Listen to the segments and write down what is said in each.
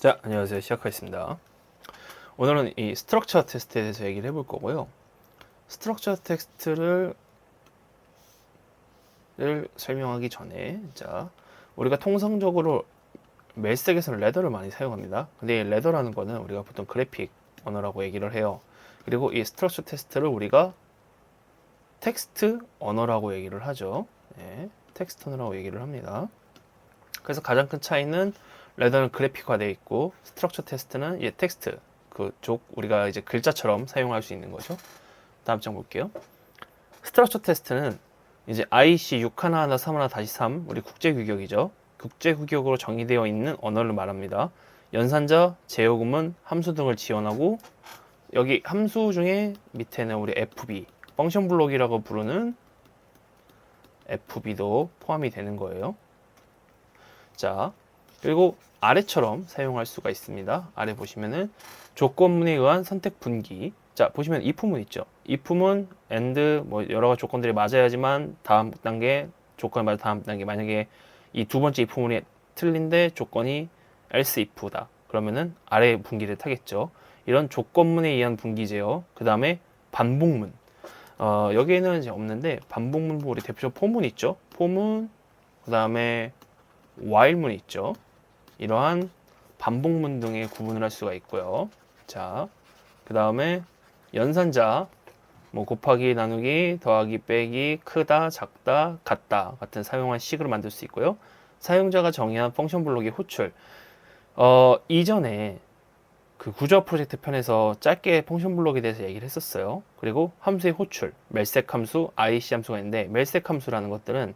자, 안녕하세요. 시작하겠습니다. 오늘은 이 스트럭처 테스트에 대해서 얘기를 해볼 거고요. 스트럭처 테스트를 설명하기 전에, 자, 우리가 통상적으로 멜색에서는 레더를 많이 사용합니다. 근데 이 레더라는 거는 우리가 보통 그래픽 언어라고 얘기를 해요. 그리고 이 스트럭처 테스트를 우리가 텍스트 언어라고 얘기를 하죠. 네, 텍스트 언어라고 얘기를 합니다. 그래서 가장 큰 차이는 레더는 그래픽화되어 있고 스트럭처 테스트는 이제 텍스트 그쪽 우리가 이제 글자처럼 사용할 수 있는 거죠. 다음 장 볼게요. 스트럭처 테스트는 이제 IC 61131-3 우리 국제 규격이죠. 국제 규격으로 정의되어 있는 언어를 말합니다. 연산자, 제어구문, 함수 등을 지원하고 여기 함수 중에 밑에는 우리 FB, 펑션 블록이라고 부르는 FB도 포함이 되는 거예요. 자, 그리고 아래처럼 사용할 수가 있습니다. 아래 보시면은 조건문에 의한 선택 분기. 자, 보시면 if문 있죠. if문 and 뭐 여러 가지 조건들이 맞아야지만 다음 단계 조건이 맞아 다음 단계 만약에 이 두 번째 if문이 틀린데 조건이 else if다. 그러면은 아래 분기를 타겠죠. 이런 조건문에 의한 분기 제어. 그다음에 반복문. 여기에는 이제 없는데 반복문 우리 대표적 포문 있죠. 포문 그다음에 while문 있죠. 이러한 반복문 등의 구분을 할 수가 있고요. 자, 그 다음에 연산자, 뭐 곱하기, 나누기, 더하기, 빼기, 크다, 작다, 같다 같은 사용한 식으로 만들 수 있고요. 사용자가 정의한 펑션 블록의 호출. 이전에 그 구조 프로젝트 편에서 짧게 펑션 블록에 대해서 얘기를 했었어요. 그리고 함수의 호출, 멜색 함수, IC 함수가 있는데 멜색 함수라는 것들은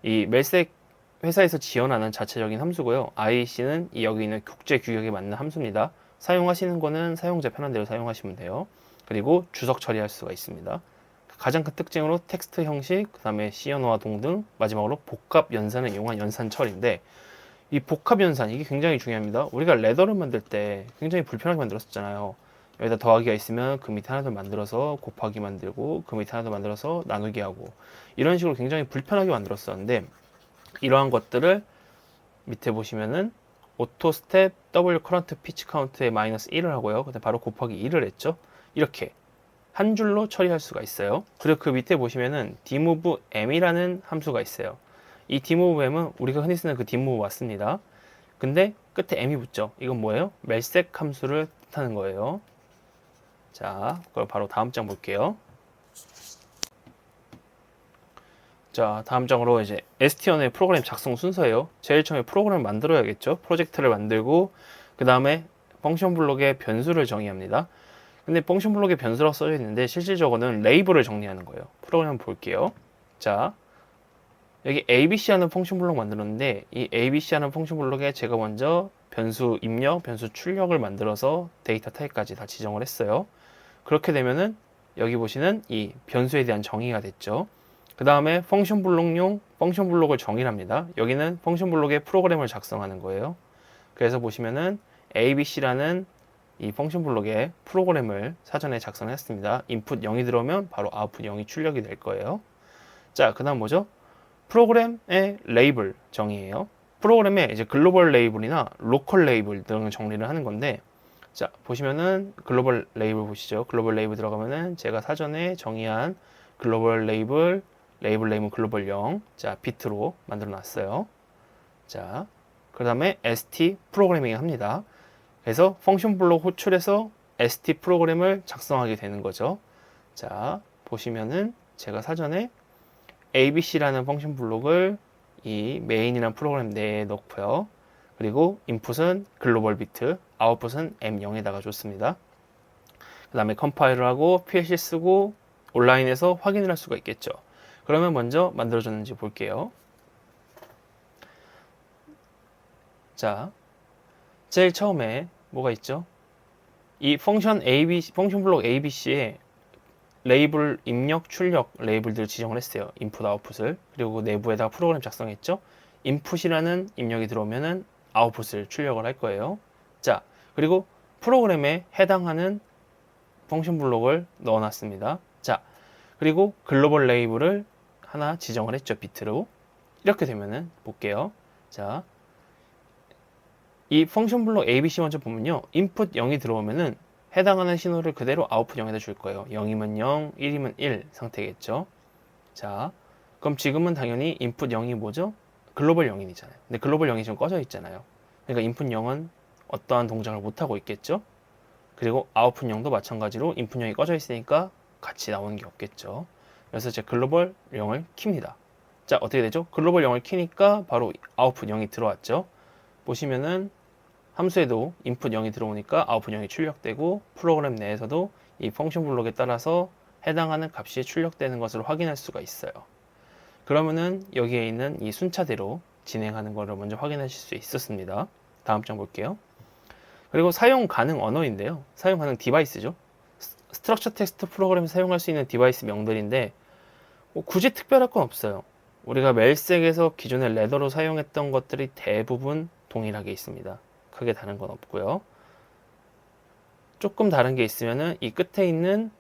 이 멜색 회사에서 지원하는 자체적인 함수고요. IC는 여기 있는 국제 규격에 맞는 함수입니다. 사용하시는 거는 사용자 편한 대로 사용하시면 돼요. 그리고 주석 처리할 수가 있습니다. 가장 큰 특징으로 텍스트 형식, 그 다음에 C 언어와 동등, 마지막으로 복합 연산을 이용한 연산 처리인데 이 복합 연산 이게 굉장히 중요합니다. 우리가 레더를 만들 때 굉장히 불편하게 만들었었잖아요. 여기다 더하기가 있으면 그 밑에 하나 더 만들어서 곱하기 만들고 그 밑에 하나 더 만들어서 나누기 하고 이런 식으로 굉장히 불편하게 만들었었는데 이러한 것들을 밑에 보시면은 오토 스텝 W 커런트 피치 카운트에 마이너스 1을 하고요. 그다음 바로 곱하기 2를 했죠. 이렇게 한 줄로 처리할 수가 있어요. 그리고 그 밑에 보시면은 dmove m이라는 함수가 있어요. 이 dmove m은 우리가 흔히 쓰는 그 dmove 맞습니다. 근데 끝에 m이 붙죠. 이건 뭐예요? 멜색 함수를 뜻하는 거예요. 자, 그걸 바로 다음 장 볼게요. 자, 다음 장으로 이제 STN의 프로그램 작성 순서예요. 제일 처음에 프로그램을 만들어야겠죠. 프로젝트를 만들고 그 다음에 펑션 블록의 변수를 정의합니다. 근데 펑션 블록에 변수라고 써져 있는데 실질적으로는 레이블을 정리하는 거예요. 프로그램 한번 볼게요. 자, 여기 ABC 하는 펑션 블록 만들었는데 이 ABC 하는 펑션 블록에 제가 먼저 변수 입력, 변수 출력을 만들어서 데이터 타입까지 다 지정을 했어요. 그렇게 되면은 여기 보시는 이 변수에 대한 정의가 됐죠. 그 다음에 펑션 블록용 펑션 블록을 정의를 합니다. 여기는 펑션 블록의 프로그램을 작성하는 거예요. 그래서 보시면은 ABC라는 이 펑션 블록의 프로그램을 사전에 작성했습니다. 인풋 0이 들어오면 바로 아웃풋 0이 출력이 될 거예요. 자, 그 다음 뭐죠? 프로그램의 레이블 정의예요. 프로그램에 이제 글로벌 레이블이나 로컬 레이블 등을 정리를 하는 건데 자, 보시면은 글로벌 레이블 보시죠. 글로벌 레이블 들어가면은 제가 사전에 정의한 글로벌 레이블 네임은 글로벌 0. 자, 비트로 만들어 놨어요. 자, 그 다음에 ST 프로그래밍 합니다. 그래서 펑션 블록 호출해서 ST 프로그램을 작성하게 되는 거죠. 자, 보시면은 제가 사전에 ABC라는 펑션 블록을 이 메인이라는 프로그램 내에 넣고요. 그리고 인풋은 글로벌 비트, 아웃풋은 M0에다가 줬습니다. 그 다음에 컴파일을 하고 PLC 쓰고 온라인에서 확인을 할 수가 있겠죠. 그러면 먼저 만들어졌는지 볼게요. 자, 제일 처음에 뭐가 있죠? 이 펑션 블록 ABC에 레이블 입력, 출력 레이블들을 지정을 했어요. 인풋, 아웃풋을. 그리고 내부에다가 프로그램 작성했죠. 인풋이라는 입력이 들어오면은 아웃풋을 출력을 할 거예요. 자, 그리고 프로그램에 해당하는 펑션 블록을 넣어놨습니다. 자, 그리고 글로벌 레이블을 하나 지정을 했죠. 비트로. 이렇게 되면은 볼게요. 자, 이 펑션 블록 ABC 먼저 보면요. 인풋 0이 들어오면은 해당하는 신호를 그대로 아웃풋 0에다 줄 거예요. 0이면 0, 1이면 1 상태겠죠. 자, 그럼 지금은 당연히 인풋 0이 뭐죠? 글로벌 0인이잖아요. 근데 글로벌 0이 지금 꺼져 있잖아요. 그러니까 인풋 0은 어떠한 동작을 못하고 있겠죠. 그리고 아웃풋 0도 마찬가지로 인풋 0이 꺼져 있으니까 같이 나오는 게 없겠죠. 그래서 제 글로벌 0을 킵니다. 자, 어떻게 되죠? 글로벌 0을 키니까 바로 아웃풋 0이 들어왔죠. 보시면은 함수에도 인풋 0이 들어오니까 아웃풋 0이 출력되고 프로그램 내에서도 이 펑션 블록에 따라서 해당하는 값이 출력되는 것을 확인할 수가 있어요. 그러면은 여기에 있는 이 순차대로 진행하는 것을 먼저 확인하실 수 있었습니다. 다음 장 볼게요. 그리고 사용 가능 언어인데요. 사용 가능 디바이스죠. 스트럭처 텍스트 프로그램에서 사용할 수 있는 디바이스 명들인데 굳이 특별할 건 없어요. 우리가 멜색에서 기존의 레더로 사용했던 것들이 대부분 동일하게 있습니다. 크게 다른 건 없고요. 조금 다른 게 있으면은 이 끝에 있는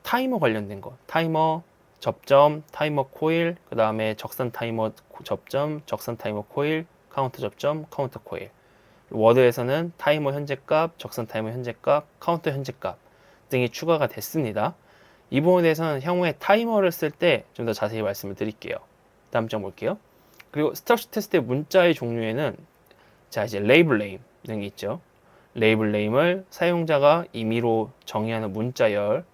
타이머 관련된 거, 타이머 접점, 타이머 코일, 그 다음에 적산 타이머 접점, 적산 타이머 코일, 카운터 접점, 카운터 코일. 워드에서는 타이머 현재값, 적산 타이머 현재값, 카운터 현재값 등이 추가가 됐습니다. 이 부분에 대해서는 향후에 타이머를 쓸 때 좀 더 자세히 말씀을 드릴게요. 다음 장 볼게요. 그리고 스트럭처 테스트의 문자의 종류에는 자, 이제 레이블 네임 등이 있죠. 레이블 네임을 사용자가 임의로 정의하는 문자열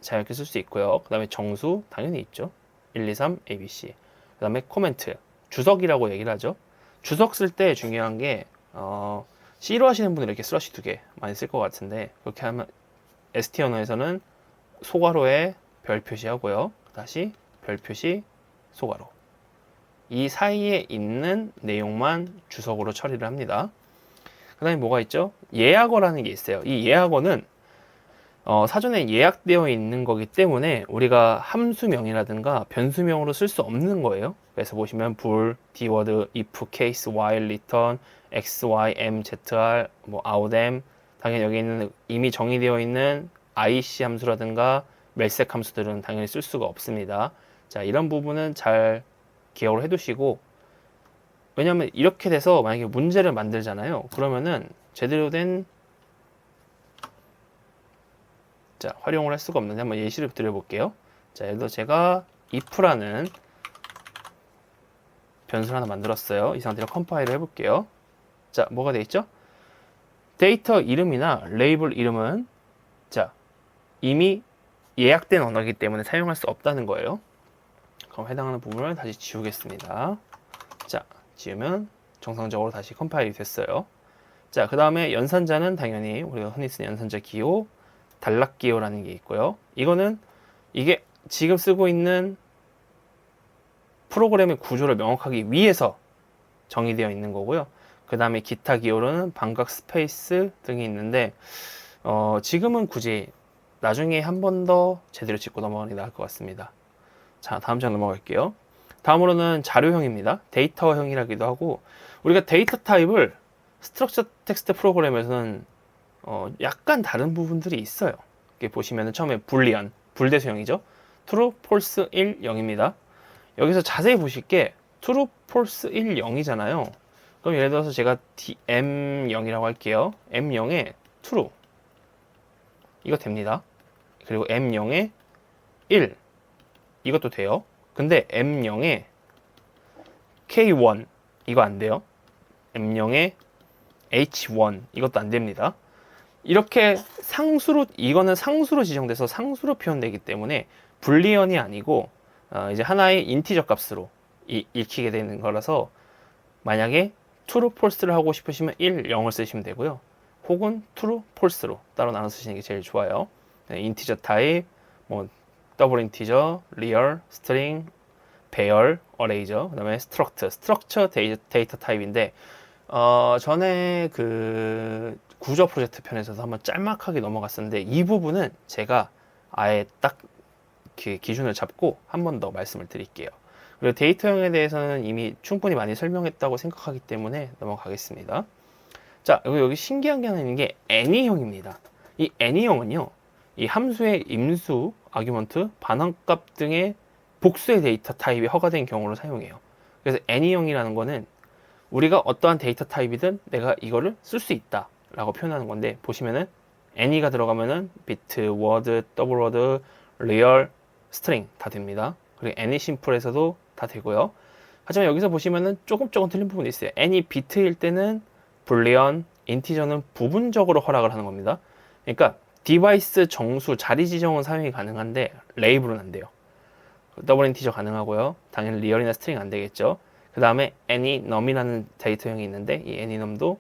자유롭게 쓸 수 있고요. 그 다음에 정수 당연히 있죠. 1, 2, 3, ABC. 그 다음에 코멘트, 주석이라고 얘기를 하죠. 주석 쓸 때 중요한 게 C로 하시는 분은 이렇게 슬러시 2개 많이 쓸 것 같은데 그렇게 하면 ST 언어에서는 소괄호에 별 표시하고요. 다시 별 표시 소괄호. 이 사이에 있는 내용만 주석으로 처리를 합니다. 그 다음에 뭐가 있죠? 예약어라는 게 있어요. 이 예약어는 사전에 예약되어 있는 거기 때문에 우리가 함수명이라든가 변수명으로 쓸 수 없는 거예요. 그래서 보시면 bool, dword, if, case, while, return, x, y, m, zr, 뭐 out, 당연히 여기 있는 이미 정의되어 있는 ic 함수라든가 멜색 함수들은 당연히 쓸 수가 없습니다. 자, 이런 부분은 잘 기억을 해두시고, 왜냐하면 이렇게 돼서 만약에 문제를 만들잖아요. 그러면은 제대로 된 활용을 할 수가 없는데 한번 예시를 드려볼게요. 자, 예를 들어 제가 if라는 변수를 하나 만들었어요. 이 상태로 컴파일을 해볼게요. 자, 뭐가 돼 있죠? 데이터 이름이나 레이블 이름은 자, 이미 예약된 언어이기 때문에 사용할 수 없다는 거예요. 그럼 해당하는 부분을 다시 지우겠습니다. 자, 지우면 정상적으로 다시 컴파일이 됐어요. 자, 그 다음에 연산자는 당연히 우리가 흔히 쓰는 연산자 기호, 단락 기호라는 게 있고요. 이거는 이게 지금 쓰고 있는 프로그램의 구조를 명확하게 위해서 정의되어 있는 거고요. 그 다음에 기타 기호로는 반각 스페이스 등이 있는데 지금은 굳이 나중에 한 번 더 제대로 짚고 넘어가는 게 나을 것 같습니다. 자, 다음 장 넘어갈게요. 다음으로는 자료형입니다. 데이터형이라기도 하고 우리가 데이터 타입을 스트럭처 텍스트 프로그램에서는 약간 다른 부분들이 있어요. 이렇게 보시면 처음에 불리언, 불대수형이죠. true, false, 1, 0입니다. 여기서 자세히 보실 게 true, false, 1, 0이잖아요. 그럼 예를 들어서 제가 M0이라고 할게요. M0에 true 이거 됩니다. 그리고 M0에 1 이것도 돼요. 근데 M0에 K1 이거 안 돼요. M0에 H1 이것도 안 됩니다. 이렇게 상수로 이거는 상수로 지정돼서 상수로 표현되기 때문에 불리언이 아니고 이제 하나의 인티저 값으로 읽히게 되는 거라서 만약에 true, false를 하고 싶으시면 1, 0을 쓰시면 되고요. 혹은 true, false로 따로 나눠 쓰시는 게 제일 좋아요. 인티저 타입, 뭐 더블 인티저, 리얼, 스트링, 배열, 어레이죠. 그 다음에 스트럭처 데이터 타입인데 전에 그 구조 프로젝트 편에서도 한번 짤막하게 넘어갔었는데 이 부분은 제가 아예 딱 기준을 잡고 한 번 더 말씀을 드릴게요. 그리고 데이터형에 대해서는 이미 충분히 많이 설명했다고 생각하기 때문에 넘어가겠습니다. 자, 여기 신기한 게 하나 있는 게 any형입니다. 이 any형은요, 이 함수의 임수, 아규먼트, 반환값 등의 복수의 데이터 타입이 허가된 경우로 사용해요. 그래서 any형이라는 거는 우리가 어떠한 데이터 타입이든 내가 이거를 쓸 수 있다 라고 표현하는 건데, 보시면은 any가 들어가면은 비트, 워드, 더블 워드, 리얼, 스트링 다 됩니다. 그리고 any 심플에서도 다 되고요. 하지만 여기서 보시면은 조금 틀린 부분이 있어요. any 비트일 때는 불리언, 인티저는 부분적으로 허락을 하는 겁니다. 그러니까 디바이스 정수, 자리 지정은 사용이 가능한데 레이블은 안 돼요. 더블 인티저 가능하고요. 당연히 리얼이나 스트링 안 되겠죠. 그 다음에 anyNum이라는 데이터형이 있는데 이 anyNum도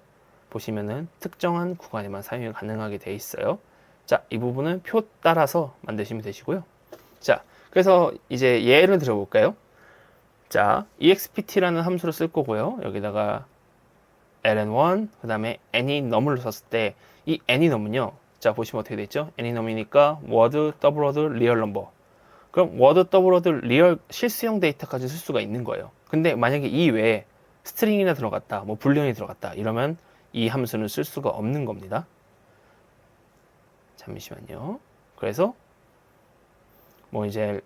보시면은 특정한 구간에만 사용이 가능하게 돼 있어요. 자, 이 부분은 표 따라서 만드시면 되시고요. 자, 그래서 이제 예를 들어볼까요? 자, expt라는 함수를 쓸 거고요. 여기다가 ln1, 그 다음에 anyNum을 썼을 때 이 anyNum은요. 자, 보시면 어떻게 되죠? anyNum이니까 word, double word, real number. 그럼 word, double word, real 실수형 데이터까지 쓸 수가 있는 거예요. 근데 만약에 이 외에 스트링이나 들어갔다, 뭐 불리언이 들어갔다 이러면 이 함수는 쓸 수가 없는 겁니다. 잠시만요. 그래서 뭐 이제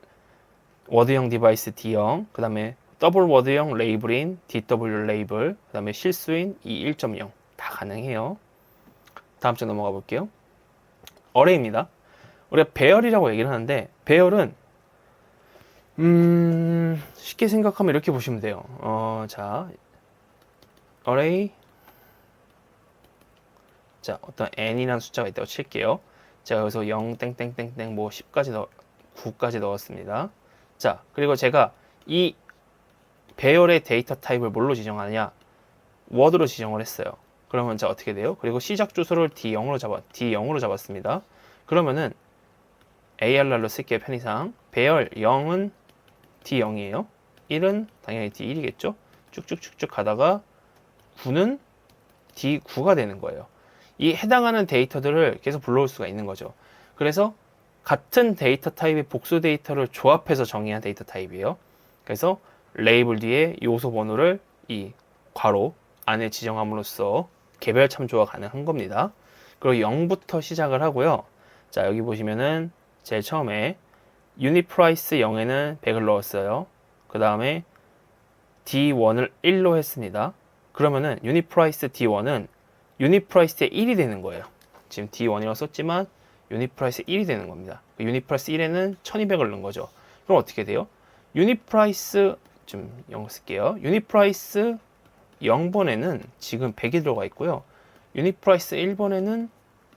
워드형 디바이스 D형, 그 다음에 더블 워드형 레이블인 DW 레이블, 그 다음에 실수인 E1.0 다 가능해요. 다음 장 넘어가 볼게요. 어레이입니다. 우리가 배열이라고 얘기를 하는데 배열은 쉽게 생각하면 이렇게 보시면 돼요. 자, 어레이, 자, 어떤 n이라는 숫자가 있다고 칠게요. 제가 여기서 0 땡땡땡땡 뭐 10까지 9까지 넣었습니다. 자, 그리고 제가 이 배열의 데이터 타입을 뭘로 지정하느냐? 워드로 지정을 했어요. 그러면 자, 어떻게 돼요? 그리고 시작 주소를 D0으로 잡았습니다. 그러면은 ARR로 쓸게요. 편의상. 배열 0은 D0이에요. 1은 당연히 D1이겠죠? 쭉쭉쭉쭉 가다가 9는 D9가 되는 거예요. 이 해당하는 데이터들을 계속 불러올 수가 있는 거죠. 그래서 같은 데이터 타입의 복수 데이터를 조합해서 정의한 데이터 타입이에요. 그래서 레이블 뒤에 요소 번호를 이 괄호 안에 지정함으로써 개별 참조가 가능한 겁니다. 그리고 0부터 시작을 하고요. 자, 여기 보시면은 제일 처음에 유닛 프라이스 0에는 100을 넣었어요. 그 다음에 D1을 1로 했습니다. 그러면은 유닛 프라이스 D1은 유닛 프라이스의 1이 되는 거예요. 지금 D1이라고 썼지만 유닛 프라이스 1이 되는 겁니다. 유닛 프라이스 1에는 1200을 넣은 거죠. 그럼 어떻게 돼요? 유닛 프라이스 좀 0 쓸게요. 유닛 프라이스 0번에는 지금 100이 들어가 있고요. 유닛 프라이스 1번에는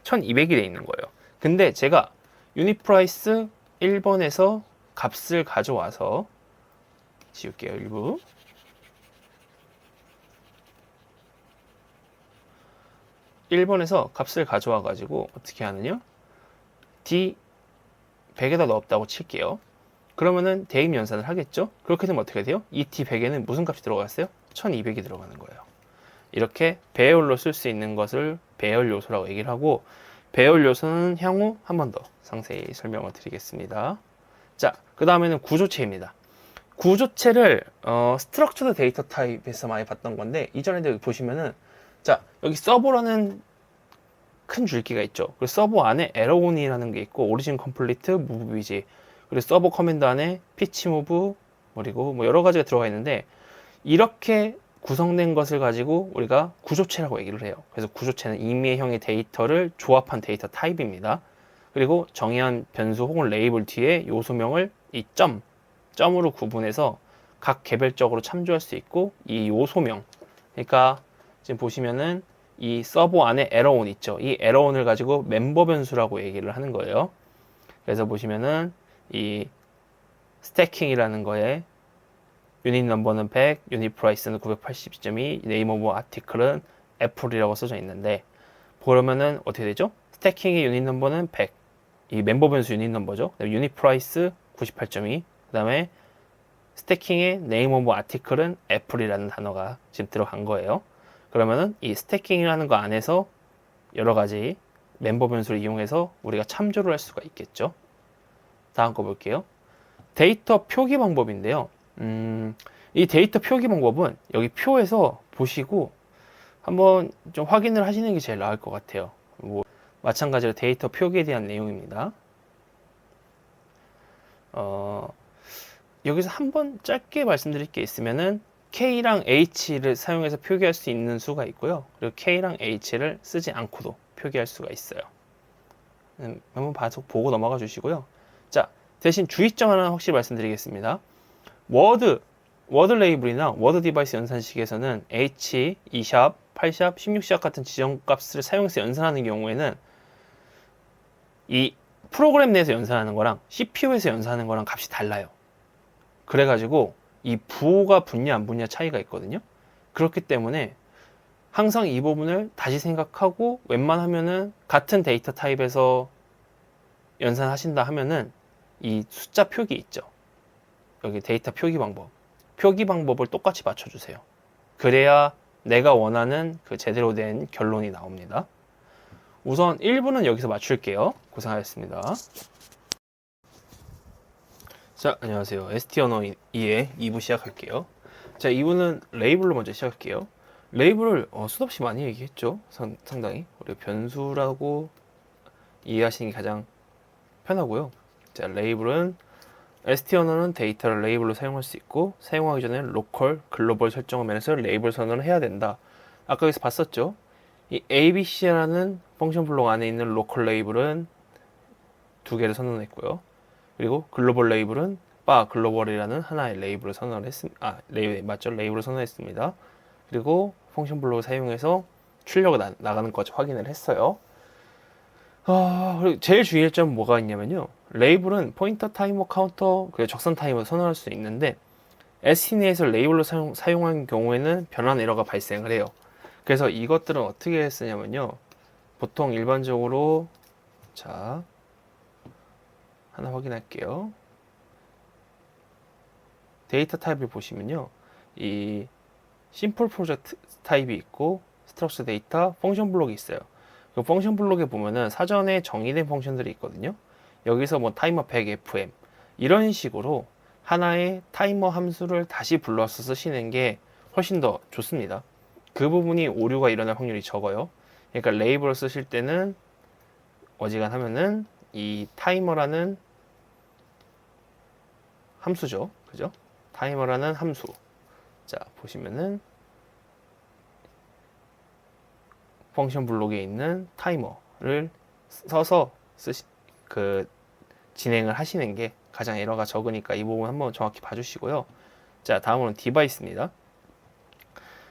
1200이 돼 있는 거예요. 근데 제가 유닛 프라이스 1번에서 값을 가져와서 지울게요. 일부. (1번에서) 값을 가져와 가지고 어떻게 하느냐, D 100에다 넣었다고 칠게요. 그러면은 대입 연산을 하겠죠. 그렇게 되면 어떻게 돼요? 이 D 100에는 무슨 값이 들어갔어요? 1200이 들어가는 거예요. 이렇게 배열로 쓸 수 있는 것을 배열 요소라고 얘기를 하고, 배열 요소는 향후 한 번 더 상세히 설명을 드리겠습니다. 자, 그 다음에는 구조체입니다. 구조체를 스트럭처드 데이터 타입에서 많이 봤던 건데, 이전에도 여기 보시면은, 자, 여기 서버라는 큰 줄기가 있죠. 그리고 서버 안에 에러온이라는 게 있고, 오리진 컴플리트, 무브 비지, 그리고 서버 커맨드 안에 피치 무브, 그리고 뭐 여러 가지가 들어가 있는데, 이렇게 구성된 것을 가지고 우리가 구조체라고 얘기를 해요. 그래서 구조체는 임의형의 데이터를 조합한 데이터 타입입니다. 그리고 정의한 변수 혹은 레이블 뒤에 요소명을 이 점으로 구분해서 각 개별적으로 참조할 수 있고, 이 요소명, 그러니까 지금 보시면은 이 서버 안에 에러온 있죠. 이 에러온을 가지고 멤버 변수라고 얘기를 하는 거예요. 그래서 보시면은 이 스태킹이라는 거에 유닛 넘버는 100, 유닛 프라이스는 980.2, 네임 오브 아티클은 애플이라고 써져 있는데, 그러면은 어떻게 되죠? 스태킹의 유닛 넘버는 100, 이 멤버 변수 유닛 넘버죠. 유닛 프라이스 98.2, 그 다음에 스태킹의 네임 오브 아티클은 애플이라는 단어가 지금 들어간 거예요. 그러면은 이 스태킹이라는 거 안에서 여러 가지 멤버 변수를 이용해서 우리가 참조를 할 수가 있겠죠. 다음 거 볼게요. 데이터 표기 방법인데요. 이 데이터 표기 방법은 여기 표에서 보시고 한번 좀 확인을 하시는 게 제일 나을 것 같아요. 뭐 마찬가지로 데이터 표기에 대한 내용입니다. 여기서 한번 짧게 말씀드릴 게 있으면은, K랑 H를 사용해서 표기할 수 있는 수가 있고요. 그리고 K랑 H를 쓰지 않고도 표기할 수가 있어요. 한번 보고 넘어가 주시고요. 자, 대신 주의점 하나 확실히 말씀드리겠습니다. 워드 레이블이나 워드 디바이스 연산식에서는 H, E샵, 8샵, 16샵 같은 지정값을 사용해서 연산하는 경우에는 이 프로그램 내에서 연산하는 거랑 CPU에서 연산하는 거랑 값이 달라요. 그래가지고 이 부호가 붙냐 안 붙냐 차이가 있거든요. 그렇기 때문에 항상 이 부분을 다시 생각하고 웬만하면은 같은 데이터 타입에서 연산하신다 하면은 이 숫자 표기 있죠. 여기 데이터 표기 방법을 똑같이 맞춰주세요. 그래야 내가 원하는 그 제대로 된 결론이 나옵니다. 우선 1부는 여기서 맞출게요. 고생하셨습니다. 자, 안녕하세요. ST 언어 2의 2부 시작할게요. 자, 2부는 레이블로 먼저 시작할게요. 레이블을 수도 없이 많이 얘기했죠. 상당히 우리 변수라고 이해하시는 게 가장 편하고요. 자, 레이블은 ST 언어는 데이터를 레이블로 사용할 수 있고 사용하기 전에 로컬, 글로벌 설정을 면해서 레이블 선언을 해야 된다. 아까 여기서 봤었죠. 이 ABC라는 펑션 블록 안에 있는 로컬 레이블은 2개를 선언했고요. 그리고 글로벌 레이블은 글로벌이라는 하나의 레이블을 선언했습니다. 레이블을 선언했습니다. 그리고 펑션 블록을 사용해서 출력을 나가는 것까지 확인을 했어요. 그리고 제일 중요할 점은 뭐가 있냐면요. 레이블은 포인터, 타이머, 카운터, 그리고 적선 타이머를 선언할 수 있는데 ST 내에서 레이블로 사용한 경우에는 변환 에러가 발생을 해요. 그래서 이것들은 어떻게 쓰냐면요. 보통 일반적으로 자 하나 확인할게요. 데이터 타입을 보시면요. 이 심플 프로젝트 타입이 있고 스트럭처 데이터, 펑션 블록이 있어요. 그 펑션 블록에 보면은 사전에 정의된 펑션들이 있거든요. 여기서 뭐 타이머 100 FM 이런 식으로 하나의 타이머 함수를 다시 불러서 쓰시는 게 훨씬 더 좋습니다. 그 부분이 오류가 일어날 확률이 적어요. 그러니까 레이블을 쓰실 때는 어지간하면은 이 타이머라는 함수죠. 그죠? 타이머라는 함수. 자, 보시면은 펑션 블록에 있는 타이머를 써서 진행을 하시는 게 가장 에러가 적으니까 이 부분 한번 정확히 봐주시고요. 자, 다음으로는 디바이스입니다.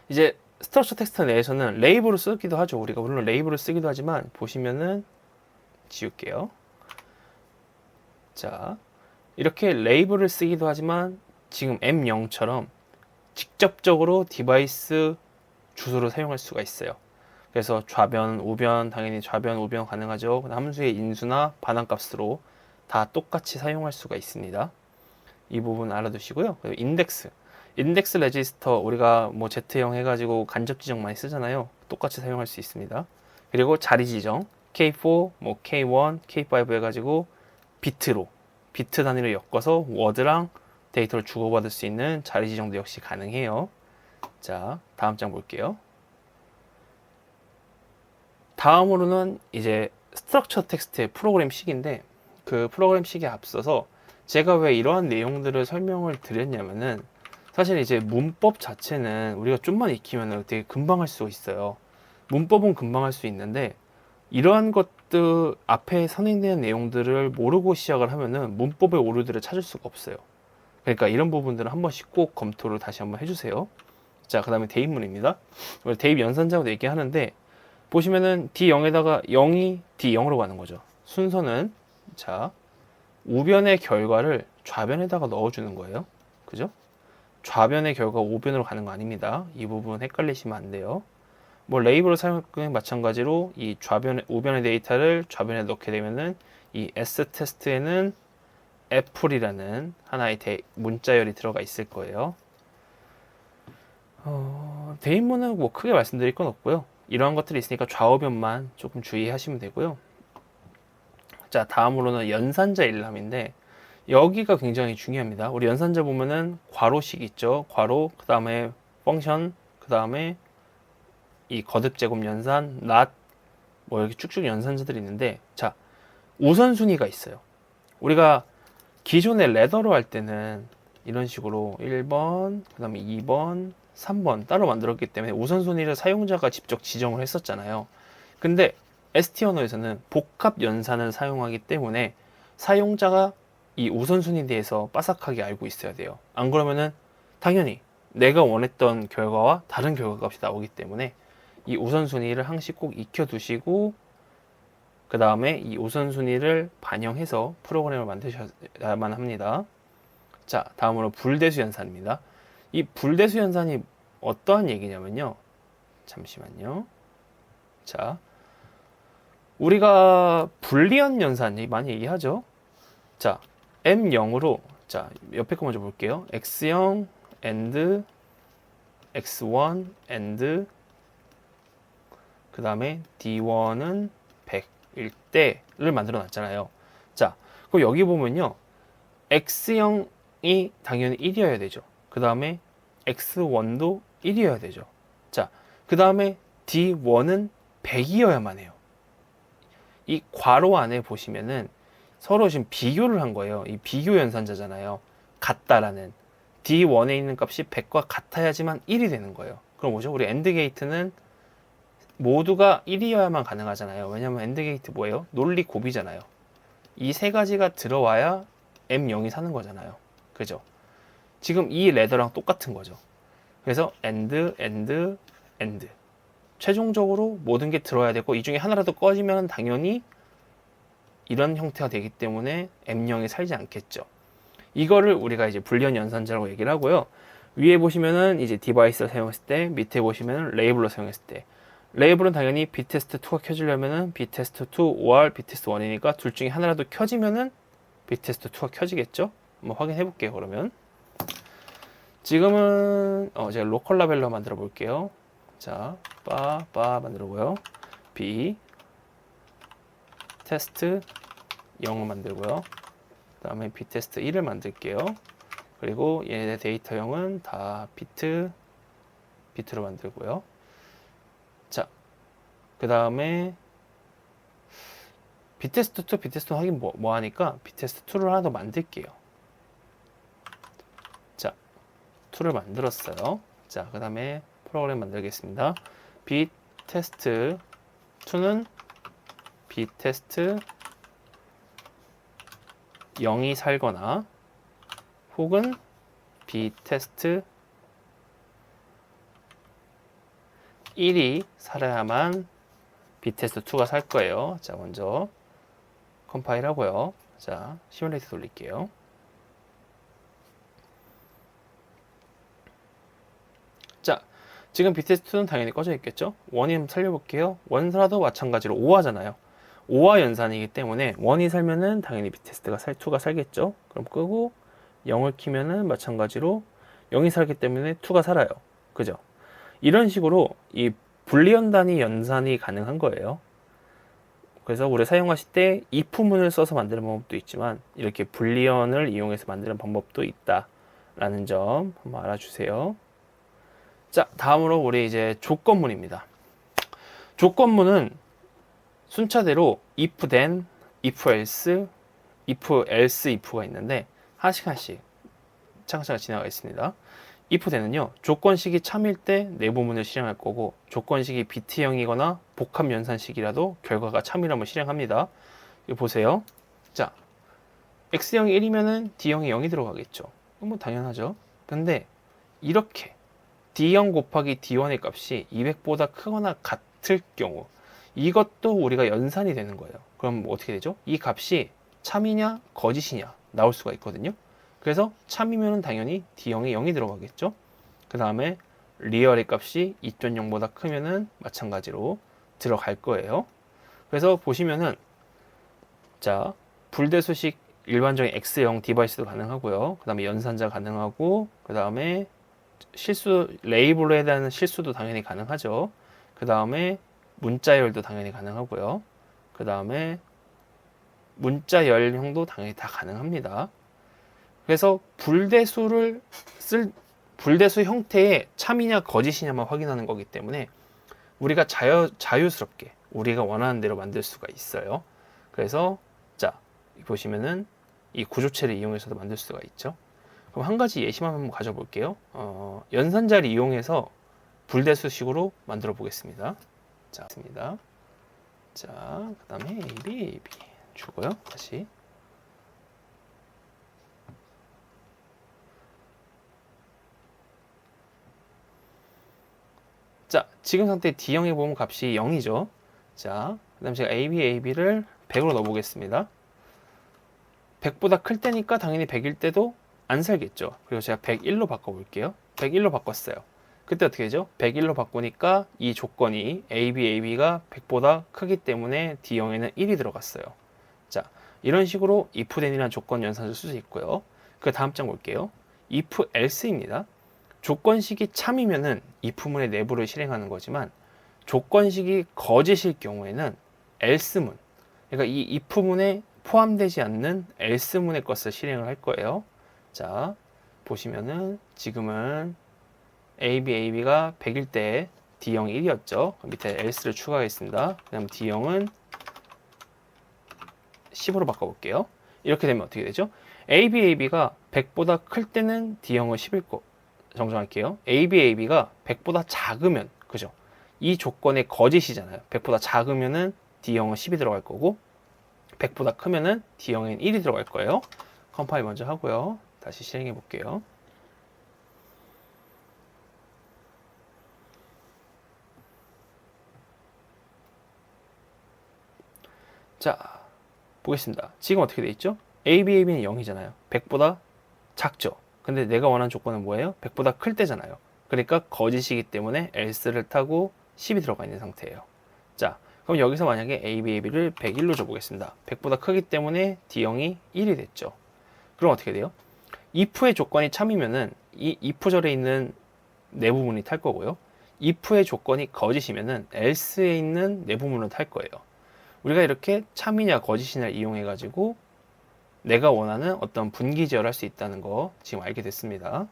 이제 스트럭처 텍스트 내에서는 레이블을 쓰기도 하죠. 우리가 물론 레이블을 쓰기도 하지만 보시면은 지울게요. 자, 이렇게 레이블을 쓰기도 하지만 지금 M0처럼 직접적으로 디바이스 주소를 사용할 수가 있어요. 그래서 좌변, 우변, 당연히 좌변, 우변 가능하죠. 함수의 인수나 반환값으로 다 똑같이 사용할 수가 있습니다. 이 부분 알아두시고요. 그리고 인덱스 레지스터 우리가 뭐 Z형 해가지고 간접 지정 많이 쓰잖아요. 똑같이 사용할 수 있습니다. 그리고 자리 지정 K4, 뭐 K1, K5 해가지고 비트 단위로 엮어서 워드랑 데이터를 주고받을 수 있는 자리 지정도 역시 가능해요. 자, 다음 장 볼게요. 다음으로는 이제 스트럭처 텍스트의 프로그램식인데 그 프로그램식에 앞서서 제가 왜 이러한 내용들을 설명을 드렸냐면은 사실 이제 문법 자체는 우리가 좀만 익히면 되게 금방 할 수 있어요. 문법은 금방 할 수 있는데 이러한 것들 앞에 선행되는 내용들을 모르고 시작을 하면은 문법의 오류들을 찾을 수가 없어요. 그러니까 이런 부분들은 한 번씩 꼭 검토를 다시 한번 해주세요. 자, 그 다음에 대입문입니다. 대입 연산자고 얘기하는데 보시면은 D0에다가 0이 D0으로 가는 거죠. 순서는 자 우변의 결과를 좌변에다가 넣어주는 거예요. 그죠? 좌변의 결과가 우변으로 가는 거 아닙니다. 이 부분 헷갈리시면 안 돼요. 뭐 레이블을 사용할 경우에 마찬가지로 이 우변의 데이터를 좌변에 넣게 되면은 이 S 테스트에는 애플이라는 하나의 문자열이 들어가 있을 거예요. 대입문은 뭐 크게 말씀드릴 건 없고요. 이러한 것들이 있으니까 좌우변만 조금 주의하시면 되고요. 자, 다음으로는 연산자 일람인데 여기가 굉장히 중요합니다. 우리 연산자 보면은 괄호식 있죠. 괄호, 그 다음에 펑션, 그 다음에 이 거듭 제곱 연산, not 뭐 이렇게 쭉쭉 연산자들이 있는데 자, 우선순위가 있어요. 우리가 기존의 레더로 할 때는 이런 식으로 1번, 그 다음에 2번, 3번 따로 만들었기 때문에 우선순위를 사용자가 직접 지정을 했었잖아요. 근데 ST 언어에서는 복합 연산을 사용하기 때문에 사용자가 이 우선순위에 대해서 빠삭하게 알고 있어야 돼요. 안 그러면은 당연히 내가 원했던 결과와 다른 결과값이 나오기 때문에 이 우선순위를 항상 꼭 익혀두시고 그 다음에 이 우선순위를 반영해서 프로그램을 만드셔야만 합니다. 자, 다음으로 불대수 연산입니다. 이 불대수 연산이 어떠한 얘기냐면요. 잠시만요. 자, 우리가 불리한 연산 많이 얘기하죠. 자, M0으로 자, 옆에 거 먼저 볼게요. X0 and X1 and 그 다음에 D1은 100일 때를 만들어 놨잖아요. 자, 그럼 여기 보면요. X0이 당연히 1이어야 되죠. 그 다음에 X1도 1이어야 되죠. 자, 그 다음에 D1은 100이어야만 해요. 이 괄호 안에 보시면은 서로 지금 비교를 한 거예요. 이 비교 연산자잖아요. 같다라는. D1에 있는 값이 100과 같아야지만 1이 되는 거예요. 그럼 뭐죠? 우리 AND 게이트는 모두가 1이어야만 가능하잖아요. 왜냐면 AND 게이트 뭐예요? 논리 곱이잖아요. 이 세 가지가 들어와야 M0이 사는 거잖아요. 그죠? 지금 이 레더랑 똑같은 거죠. 그래서 AND 최종적으로 모든 게 들어야 되고 이 중에 하나라도 꺼지면 당연히 이런 형태가 되기 때문에 M0이 살지 않겠죠. 이거를 우리가 이제 불리한 연산자라고 얘기를 하고요. 위에 보시면은 이제 디바이스를 사용했을 때, 밑에 보시면은 레이블로 사용했을 때, 레이블은 당연히 btest2가 켜지려면은 btest2 or btest1이니까 둘 중에 하나라도 켜지면은 btest2가 켜지겠죠. 한번 확인해 볼게요. 그러면 지금은 제가 로컬 라벨로 만들어 볼게요. 자, 바 만들고요. b 테스트 0을 만들고요. 그 다음에 btest 1을 만들게요. 그리고 얘네 데이터형은 다 비트로 만들고요. 자, 그 다음에 btest2, btest1 하긴 뭐 하니까 btest2를 하나 더 만들게요. 자, 2를 만들었어요. 자, 그 다음에 프로그램 만들겠습니다. btest2는 btest 0이 살거나 혹은 btest 1이 살아야만 btest2가 살 거예요. 자, 먼저 컴파일 하고요. 자, 시뮬레이터 돌릴게요. 자, 지금 btest2는 당연히 꺼져 있겠죠? 1이 한번 살려볼게요. 1살아도 마찬가지로 5화잖아요. 5화 연산이기 때문에 1이 살면은 당연히 btest가 2가 살겠죠? 그럼 끄고 0을 키면은 마찬가지로 0이 살기 때문에 2가 살아요. 그죠? 이런 식으로 이 불리언 단위 연산이 가능한 거예요. 그래서 우리 사용하실 때 if문을 써서 만드는 방법도 있지만 이렇게 불리언을 이용해서 만드는 방법도 있다라는 점 한번 알아주세요. 자, 다음으로 우리 이제 조건문입니다. 조건문은 순차대로 if then, if else, if가 있는데 하나씩 차근차근 지나가겠습니다. if then은요, 조건식이 참일 때 내부문을 실행할 거고 조건식이 비트형이거나 복합 연산식이라도 결과가 참이라면 실행합니다. 이거 보세요. 자, x형이 1이면은 d형이 0이 들어가겠죠. 뭐 당연하죠. 근데 이렇게 d0 곱하기 d1의 값이 200보다 크거나 같을 경우 이것도 우리가 연산이 되는 거예요. 그럼 어떻게 되죠? 이 값이 참이냐 거짓이냐 나올 수가 있거든요. 그래서 참이면 당연히 d형이 0이 들어가겠죠. 그 다음에 리얼의 값이 2.0보다 크면은 마찬가지로 들어갈 거예요. 그래서 보시면은 자, 불대수식 일반적인 X0 디바이스도 가능하고요. 그 다음에 연산자 가능하고 그 다음에 실수 레이블로 해당하는 실수도 당연히 가능하죠. 그 다음에 문자열도 당연히 가능하고요. 그 다음에 문자열형도 당연히 다 가능합니다. 그래서 불대수 형태의 참이냐 거짓이냐만 확인하는 거기 때문에 우리가 자유스럽게 우리가 원하는 대로 만들 수가 있어요. 그래서 자, 보시면은 이 구조체를 이용해서도 만들 수가 있죠. 그럼 한 가지 예시만 한번 가져볼게요. 연산자를 이용해서 불대수식으로 만들어 보겠습니다. 자, 습니다. 자, 그 다음에 AB 주고요. 다시. 자, 지금 상태 D형에 보면 값이 0이죠. 자, 그 다음에 제가 AB를 100으로 넣어보겠습니다. 100보다 클 때니까 당연히 100일 때도 안 살겠죠. 그리고 제가 101로 바꿔볼게요. 101로 바꿨어요. 그때 어떻게 되죠? 101로 바꾸니까 이 조건이 AB가 100보다 크기 때문에 D형에는 1이 들어갔어요. 자, 이런 식으로 if then이라는 조건 연산을 쓸 수 있고요. 그 다음 장 볼게요. if else입니다. 조건식이 참이면은 if문의 내부를 실행하는 거지만 조건식이 거짓일 경우에는 else문, 그러니까 이 if문에 포함되지 않는 else문의 것을 실행을 할 거예요. 자, 보시면은 지금은 AB가 100일 때 D형이 1이었죠. 밑에 else를 추가하겠습니다. 그다음 D형은 10으로 바꿔볼게요. 이렇게 되면 어떻게 되죠? AB가 100보다 클 때는 D형은 10일 거 정정할게요. AB가 100보다 작으면, 그죠? 이 조건의 거짓이잖아요. 100보다 작으면은 D형은 10이 들어갈 거고 100보다 크면은 D형엔 1이 들어갈 거예요. 컴파일 먼저 하고요. 다시 실행해 볼게요. 자, 보겠습니다. 지금 어떻게 돼 있죠? AB는 0이잖아요. 100보다 작죠. 근데 내가 원하는 조건은 뭐예요? 100보다 클 때잖아요. 그러니까 거짓이기 때문에 else를 타고 10이 들어가 있는 상태예요. 자, 그럼 여기서 만약에 AB를 101로 줘보겠습니다. 100보다 크기 때문에 D형이 1이 됐죠. 그럼 어떻게 돼요? if의 조건이 참이면은 이 if절에 있는 내부문이 탈 거고요. if의 조건이 거짓이면은 else에 있는 내부문을 탈 거예요. 우리가 이렇게 참이냐 거짓이냐 이용해 가지고 내가 원하는 어떤 분기지어를 할 수 있다는 거 지금 알게 됐습니다.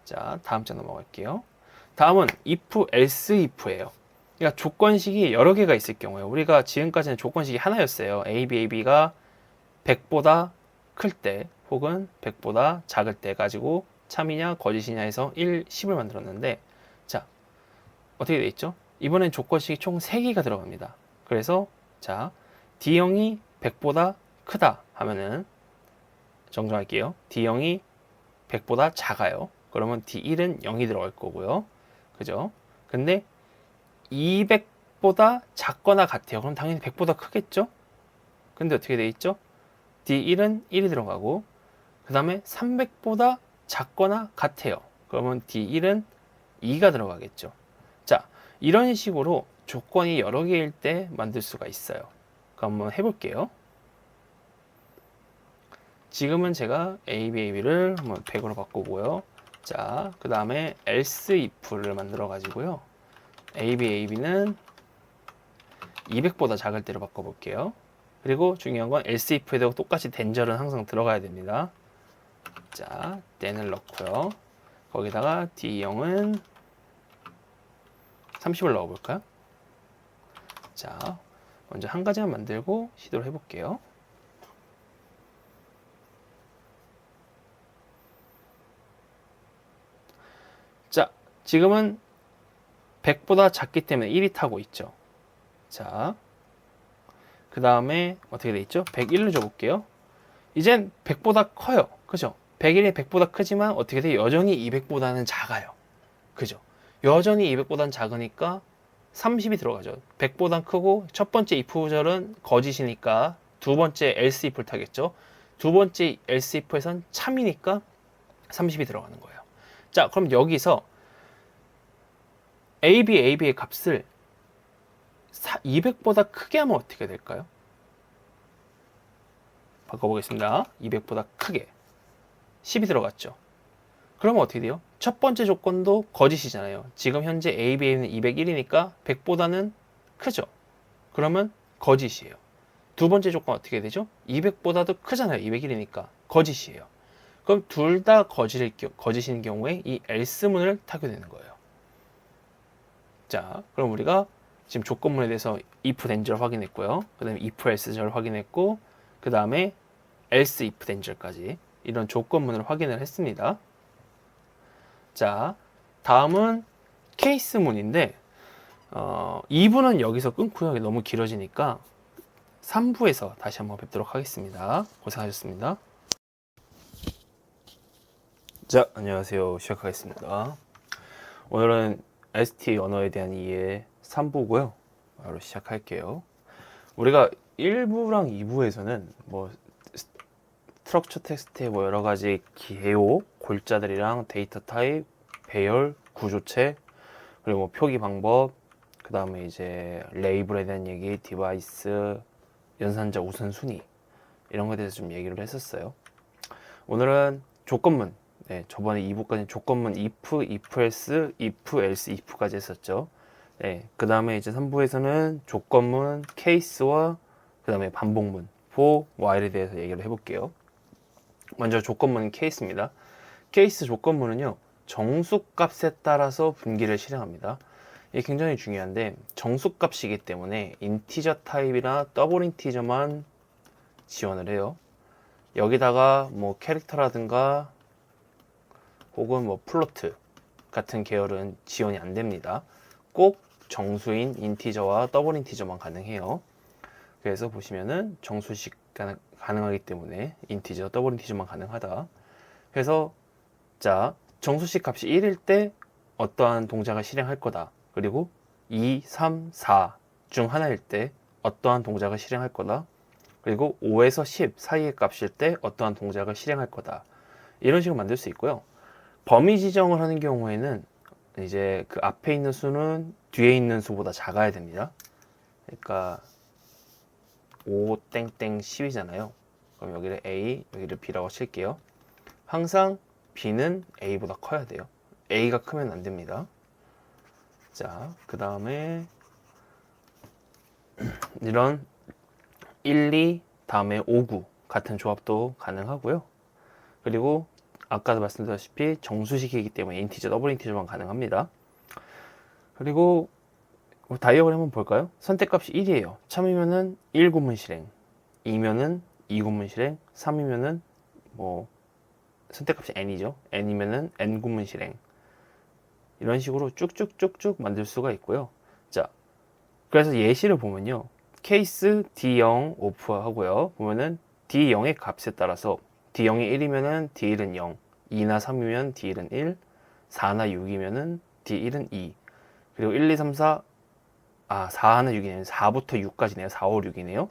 자, 다음 장 넘어갈게요. 다음은 if, else if예요. 그러니까 조건식이 여러 개가 있을 경우에 우리가 지금까지는 조건식이 하나였어요. AB가 100보다 클 때 혹은 100보다 작을 때 가지고 참이냐 거짓이냐 해서 1, 10을 만들었는데 자, 어떻게 돼 있죠? 이번엔 조건식이 총 3개가 들어갑니다. 그래서 자, D형이 100보다 크다 하면은 정정할게요. D형이 100보다 작아요. 그러면 D1은 0이 들어갈 거고요. 그죠? 근데 200보다 작거나 같아요. 그럼 당연히 100보다 크겠죠? 근데 어떻게 돼 있죠? D1은 1이 들어가고 그 다음에 300보다 작거나 같아요. 그러면 D1은 2가 들어가겠죠. 자, 이런 식으로 조건이 여러 개일 때 만들 수가 있어요. 그럼 한번 해볼게요. 지금은 제가 AB를 한번 100으로 바꾸고요. 자, 그 다음에 else if를 만들어 가지고요. AB는 200보다 작을 때로 바꿔볼게요. 그리고 중요한 건 else if에도 똑같이 danger은 항상 들어가야 됩니다. 자, then을 넣고요. 거기다가 D형은 30을 넣어볼까요? 자, 먼저 한 가지만 만들고 시도를 해볼게요. 자, 지금은 100보다 작기 때문에 1이 타고 있죠. 자, 그 다음에 어떻게 돼 있죠? 101을 줘볼게요. 이젠 100보다 커요. 그죠? 101이 100보다 크지만 어떻게 돼? 여전히 200보다는 작아요. 그죠? 여전히 200보다는 작으니까 30이 들어가죠. 100보다 크고 첫 번째 if 구절은 거짓이니까 두 번째 else if를 타겠죠. 두 번째 else if에선 참이니까 30이 들어가는 거예요. 자, 그럼 여기서 AB의 값을 200보다 크게 하면 어떻게 될까요? 바꿔보겠습니다. 200보다 크게 10이 들어갔죠. 그러면 어떻게 돼요? 첫 번째 조건도 거짓이잖아요. 지금 현재 AB는 201이니까 100보다는 크죠. 그러면 거짓이에요. 두 번째 조건 어떻게 되죠? 200보다도 크잖아요. 201이니까 거짓이에요. 그럼 둘 다 거짓인 경우에 이 else문을 타게 되는 거예요. 자, 그럼 우리가 지금 조건문에 대해서 if then절을 확인했고요. 그 다음에 if else절을 확인했고 그 다음에 else if then절까지 이런 조건문을 확인을 했습니다. 자, 다음은 케이스문인데 2부는 여기서 끊고요. 너무 길어지니까 3부에서 다시 한번 뵙도록 하겠습니다. 고생하셨습니다. 자, 안녕하세요. 시작하겠습니다. 오늘은 ST 언어에 대한 이해 3부고요. 바로 시작할게요. 우리가 1부랑 2부에서는 뭐 스트럭처 텍스트의 뭐 여러 가지 개요, 골자들이랑 데이터 타입, 배열, 구조체, 그리고 뭐 표기 방법, 그 다음에 이제 레이블에 대한 얘기, 디바이스, 연산자 우선순위 이런 거에 대해서 좀 얘기를 했었어요. 오늘은 조건문, 네, 저번에 2부까지 조건문 if, if else, if else, if까지 했었죠. 네, 그 다음에 이제 3부에서는 조건문, 케이스와 그 다음에 반복문, for, while에 대해서 얘기를 해볼게요. 먼저 조건문 케이스입니다. 케이스 조건문은요, 정수값에 따라서 분기를 실행합니다. 이게 굉장히 중요한데 정수값이기 때문에 인티저 타입이나 더블 인티저만 지원을 해요. 여기다가 뭐 캐릭터라든가 혹은 뭐 플로트 같은 계열은 지원이 안 됩니다. 꼭 정수인 인티저와 더블 인티저만 가능해요. 그래서 보시면은 정수식 가능하기 때문에 인티저, 더블 인티저만 가능하다. 그래서 자, 정수식 값이 1일 때 어떠한 동작을 실행할 거다. 그리고 2, 3, 4 중 하나일 때 어떠한 동작을 실행할 거다. 그리고 5에서 10 사이의 값일 때 어떠한 동작을 실행할 거다. 이런 식으로 만들 수 있고요. 범위 지정을 하는 경우에는 이제 그 앞에 있는 수는 뒤에 있는 수보다 작아야 됩니다. 그러니까 5 땡땡 10이잖아요. 그럼 여기를 A, 여기를 B라고 칠게요. 항상 B는 A보다 커야 돼요. A가 크면 안 됩니다. 자, 그 다음에 이런 1, 2, 다음에 5, 9 같은 조합도 가능하고요. 그리고 아까도 말씀드렸다시피 정수식이기 때문에 인티저, 더블 인티저만 가능합니다. 그리고 다이어그램 한번 볼까요? 선택값이 1이에요. 참이면은 1구문 실행, 2면은 2구문 실행, 3이면은 뭐 선택값이 n이죠. n이면은 n구문 실행. 이런 식으로 쭉쭉쭉쭉 만들 수가 있고요. 자, 그래서 예시를 보면요. 케이스 D0 오프 하고요. 보면은 D0의 값에 따라서 D0이 1이면은 D1은 0, 2나 3이면 D1은 1, 4나 6이면은 D1은 2. 그리고 1, 2, 3, 4, 4나 6이네요. 4부터 6까지네요. 4, 5, 6이네요.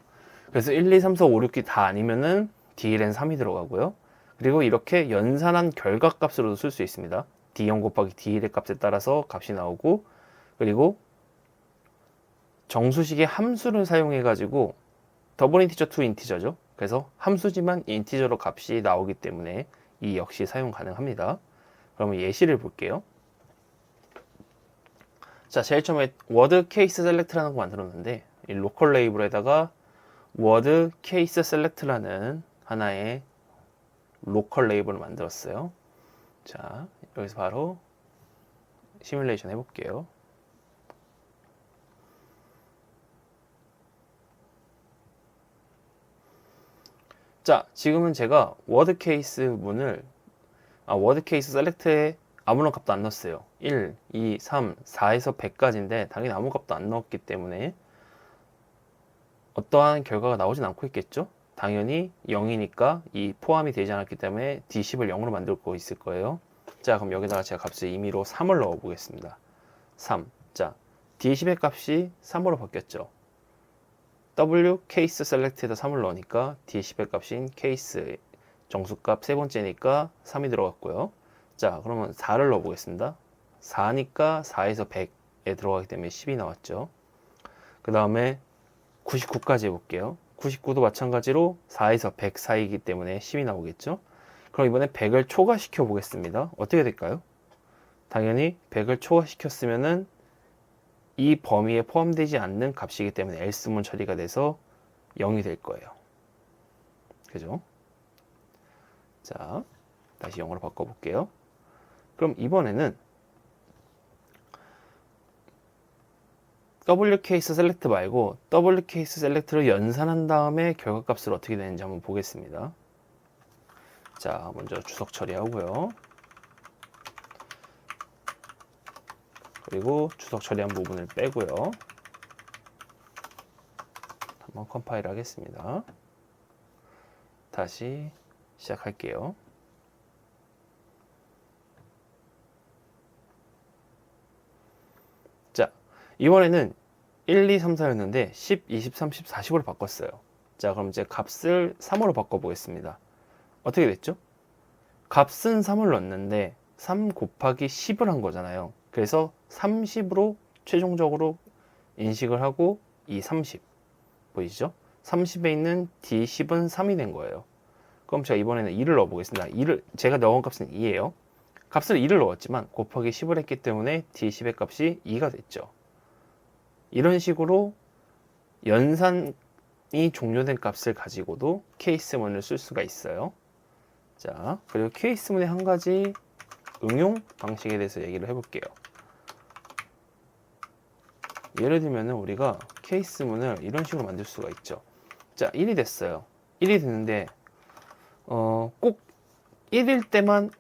그래서 1, 2, 3, 4, 5, 6이 다 아니면은 D1엔 3이 들어가고요. 그리고 이렇게 연산한 결과값으로도 쓸 수 있습니다. D0 곱하기 D1의 값에 따라서 값이 나오고, 그리고 정수식의 함수를 사용해 가지고 더블 인티저 투 인티저죠. 그래서 함수지만 인티저로 값이 나오기 때문에 이 역시 사용 가능합니다. 그러면 예시를 볼게요. 자, 제일 처음에 워드 케이스 셀렉트라는 거 만들었는데 이 로컬 레이블에다가 워드 케이스 셀렉트라는 하나의 로컬 레이블을 만들었어요. 자, 여기서 바로 시뮬레이션 해볼게요. 자, 지금은 제가 워드 케이스 문을 워드 케이스 셀렉트에 아무런 값도 안 넣었어요. 1, 2, 3, 4에서 100까지인데 당연히 아무 값도 안 넣었기 때문에 어떠한 결과가 나오진 않고 있겠죠? 당연히 0이니까 이 포함이 되지 않았기 때문에 D10을 0으로 만들 거 있을 거예요. 자, 그럼 여기다가 제가 값을 임의로 3을 넣어 보겠습니다. 3. 자, D10의 값이 3으로 바뀌었죠. W 케이스 셀렉트에다 3을 넣으니까 D10의 값인 케이스 정수값 세 번째니까 3이 들어갔고요. 자, 그러면 4를 넣어 보겠습니다. 4니까 4에서 100에 들어가기 때문에 10이 나왔죠. 그 다음에 99까지 해볼게요. 99도 마찬가지로 4에서 100 사이이기 때문에 10이 나오겠죠. 그럼 이번에 100을 초과시켜 보겠습니다. 어떻게 될까요? 당연히 100을 초과시켰으면은 이 범위에 포함되지 않는 값이기 때문에 else문 처리가 돼서 0이 될 거예요. 그죠? 자, 다시 0으로 바꿔볼게요. 그럼 이번에는 W 케이스 셀렉트 말고 W 케이스 셀렉트를 연산한 다음에 결과값을 어떻게 되는지 한번 보겠습니다. 자, 먼저 주석 처리하고요. 그리고 주석 처리한 부분을 빼고요. 한번 컴파일 하겠습니다. 다시 시작할게요. 자, 이번에는 1, 2, 3, 4였는데 10, 20, 30, 40으로 바꿨어요. 자, 그럼 이제 값을 3으로 바꿔보겠습니다. 어떻게 됐죠? 값은 3을 넣었는데 3 곱하기 10을 한 거잖아요. 그래서 30으로 최종적으로 인식을 하고 이 30 보이시죠? 30에 있는 D10은 3이 된 거예요. 그럼 제가 이번에는 2를 넣어보겠습니다. 2를 제가 넣은 값은 2예요. 값을 2를 넣었지만 곱하기 10을 했기 때문에 D10의 값이 2가 됐죠. 이런 식으로 연산이 종료된 값을 가지고도 케이스문을 쓸 수가 있어요. 자, 그리고 케이스문의 한 가지 응용 방식에 대해서 얘기를 해볼게요. 예를 들면 우리가 케이스문을 이런 식으로 만들 수가 있죠. 자, 1이 됐어요. 1이 됐는데 꼭 1일 때만